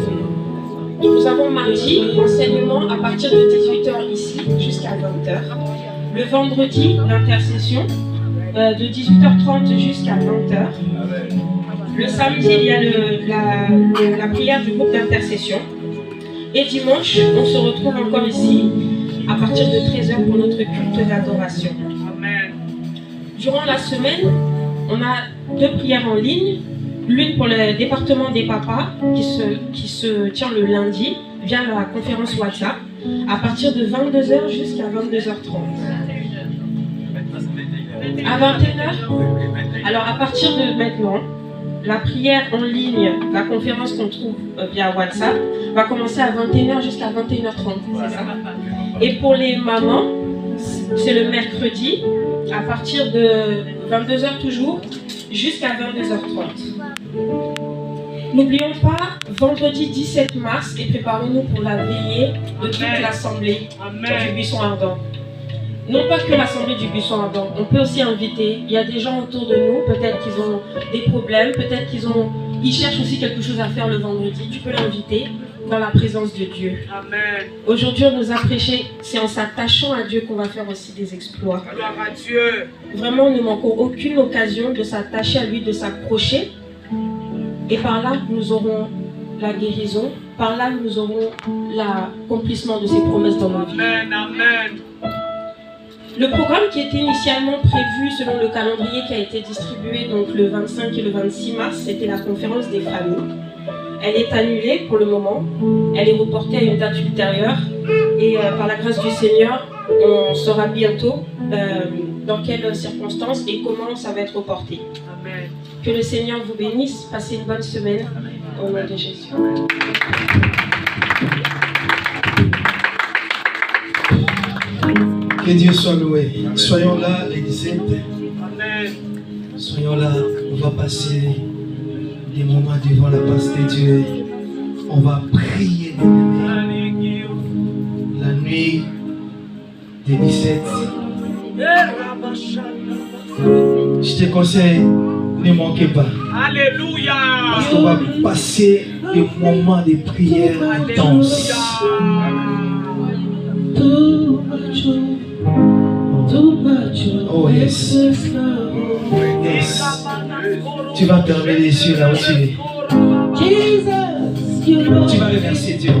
nous avons mardi enseignement à partir de 18h ici jusqu'à 20h. Le vendredi, l'intercession de 18h30 jusqu'à 20h. Le samedi, il y a la prière du groupe d'intercession. Et dimanche, on se retrouve encore ici à partir de 13h pour notre culte d'adoration. Durant la semaine, on a 2 prières en ligne. L'une pour le département des papas qui se tient le lundi via la conférence WhatsApp à partir de 22h jusqu'à 22h30. À 21h, alors à partir de maintenant, la prière en ligne, la conférence qu'on trouve via WhatsApp, va commencer à 21h jusqu'à 21h30, c'est ça? Et pour les mamans, c'est le mercredi, à partir de 22h toujours, jusqu'à 22h30. N'oublions pas, vendredi 17 mars, et préparons-nous pour la veillée de toute l'assemblée du buisson ardent. Non pas que l'assemblée du buisson ardent, on peut aussi inviter. Il y a des gens autour de nous, peut-être qu'ils ont des problèmes, peut-être ils cherchent aussi quelque chose à faire le vendredi. Tu peux l'inviter dans la présence de Dieu. Amen. Aujourd'hui, on nous a prêché, c'est en s'attachant à Dieu qu'on va faire aussi des exploits. Gloire à Dieu. Vraiment, nous ne manquons aucune occasion de s'attacher à lui, de s'accrocher. Et par là, nous aurons la guérison. Par là, nous aurons l'accomplissement de ses promesses dans nos vies. Amen, amen. Le programme qui était initialement prévu selon le calendrier qui a été distribué donc le 25 et le 26 mars, c'était la conférence des familles. Elle est annulée pour le moment. Elle est reportée à une date ultérieure. Et par la grâce du Seigneur, on saura bientôt dans quelles circonstances et comment ça va être reporté. Amen. Que le Seigneur vous bénisse. Passez une bonne semaine. Au nom de Jésus. Que Dieu soit loué. Soyons là, l'Église. Soyons là. On va passer des moments devant la face de Dieu. On va prier la nuit des 17. Je te conseille, ne manquez pas. Alléluia. Parce qu'on va passer des moments de prière intenses. Oh yes. Yes. Tu vas fermer les yeux là où tu es. Tu vas remercier Dieu.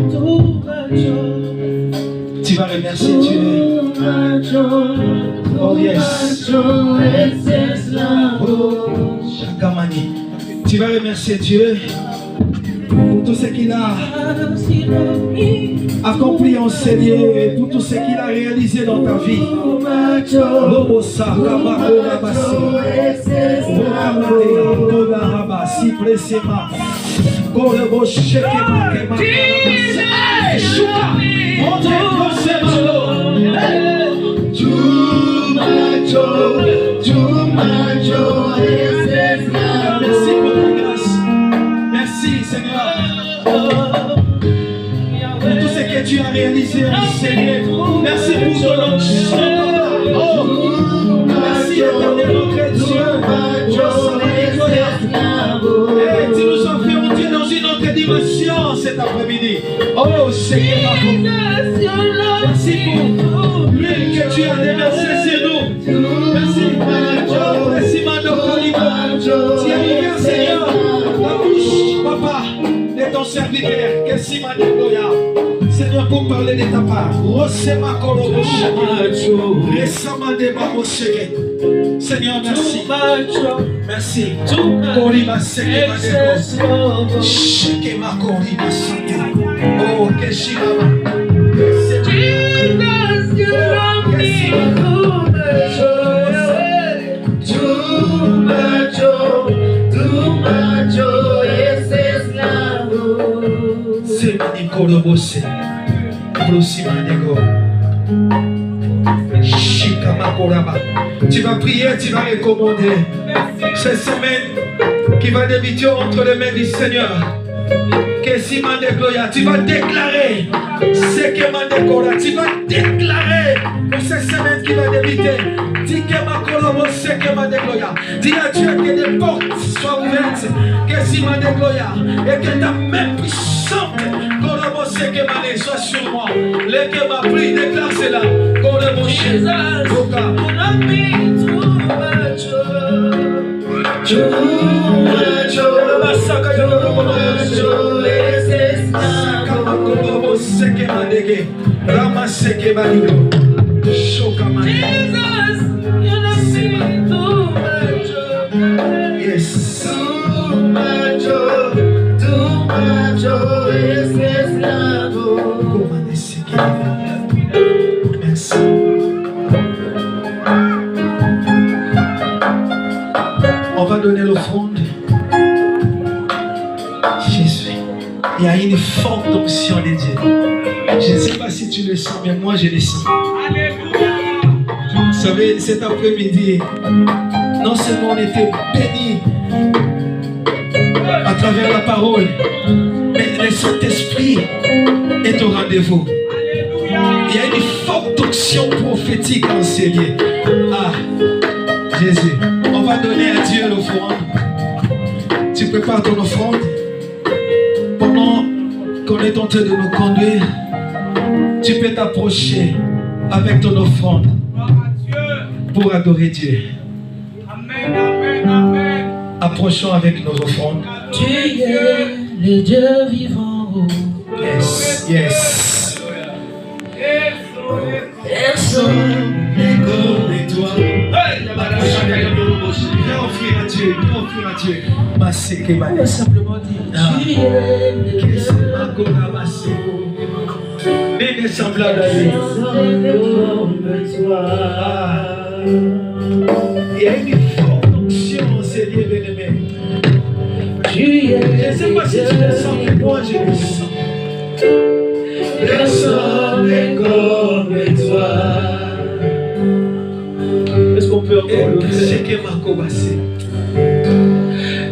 Tu vas remercier Dieu. Oh yes. Chakamani. Tu vas remercier Dieu pour tout ce qu'il a accompli en Seigneur et pour tout ce qu'il a réalisé dans ta vie. Merci pour ta grâce. Merci Seigneur. Pour tout ce que tu as réalisé en Seigneur. Merci pour ton onction. Oh, merci éternellement chrétien. Tu nous as fait entrer dans une autre dimension cet après-midi. Oh Seigneur, merci pour l'huile que tu as déversée sur nous. Merci, merci Mano Kaliba. Tu as ouvert Seigneur la bouche, papa, de ton serviteur. Merci Mano Goya. Seigneur, pour parler de ta part. Seigneur, merci. Merci. Oh, Shikama Tu vas prier, tu vas recommander. Cette semaine qui va débuter entre les mains du Seigneur. Que si Mandekloya, tu vas déclarer ce que Mandekora, tu vas déclarer pour cette semaine qui va débuter. Dis que Makolobo, ce que Mandekloya. Dis à Dieu que des portes soient ouvertes. Que si Mandekloya et que ta main puissante, Kolobo, ce que Mandekloya soit sur moi. Les que ma prie, déclare cela. Kolobo, Jesus, on va donner l'offrande. Jésus, il y a une forte onction de Dieu. Je ne sais pas si tu le sens, mais moi je le sens. Vous savez, cet après-midi, non seulement on était bénis à travers la parole, mais le Saint-Esprit est au rendez-vous. Il y a une forte onction prophétique en ces lieux. Ah, Jésus, on va donner à Dieu l'offrande. Tu prépares ton offrande. Pendant qu'on est en train de nous conduire, tu peux t'approcher avec ton offrande pour adorer Dieu. Amen, amen, amen. Approchons avec nos offrandes. Tu es le Dieu vivant. Yes, yes. Personne n'est comme toi. Viens offrir à Dieu, viens offrir à Dieu. Maseke On va simplement dire, tu es le Dieu N'est semblable à lui. personne n'est comme toi. Il y a une forte onction en ces lieux bien-aimés. Tu es Je ne sais pas si tu le sens, mais moi je le sens. personne n'est comme toi. Est-ce qu'on peut encore le C'est que ma cobassé.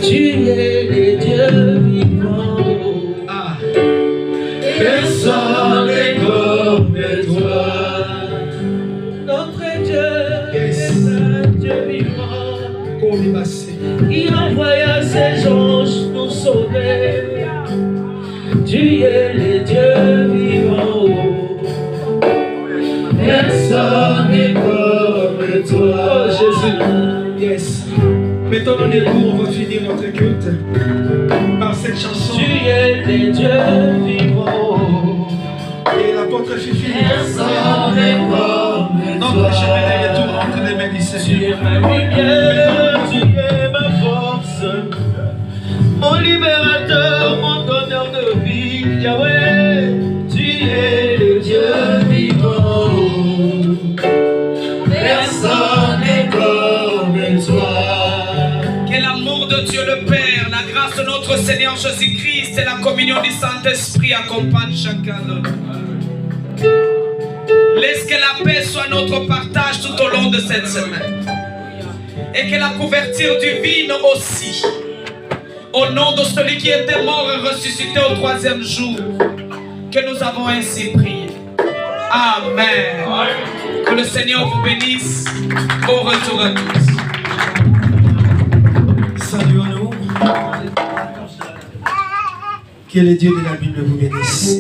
Tu es le Dieu vivant. Ah, Personne n'est comme toi. Notre Dieu yes. est un Dieu vivant. Kobibassé. Il envoya ses anges nous sauver. Tu es le Dieu vivant. Personne n'est comme toi. Oh Jésus. Yes. Mettons dans les cours, on va finir notre culte par cette chanson. Tu es le Dieu vivant. Et l'apôtre Fifi. Personne n'est comme Notre chemin de toi. retour entre les mains du Tu Seigneur. es ma lumière, tu es ma force, mon libérateur, mon donneur de vie, Yahweh, tu es le Dieu vivant. Personne n'est comme toi. Que l'amour de Dieu le Père, la grâce de notre Seigneur Jésus-Christ et la communion du Saint-Esprit accompagnent chacun de nous. Laisse que la paix soit notre partage tout au long de cette semaine. Et que la couverture divine aussi. Au nom de celui qui était mort et ressuscité au 3e jour. Que nous avons ainsi prié. Amen. Que le Seigneur vous bénisse. Au retour à tous. Saluons-nous. Que le Dieu de la Bible vous bénisse.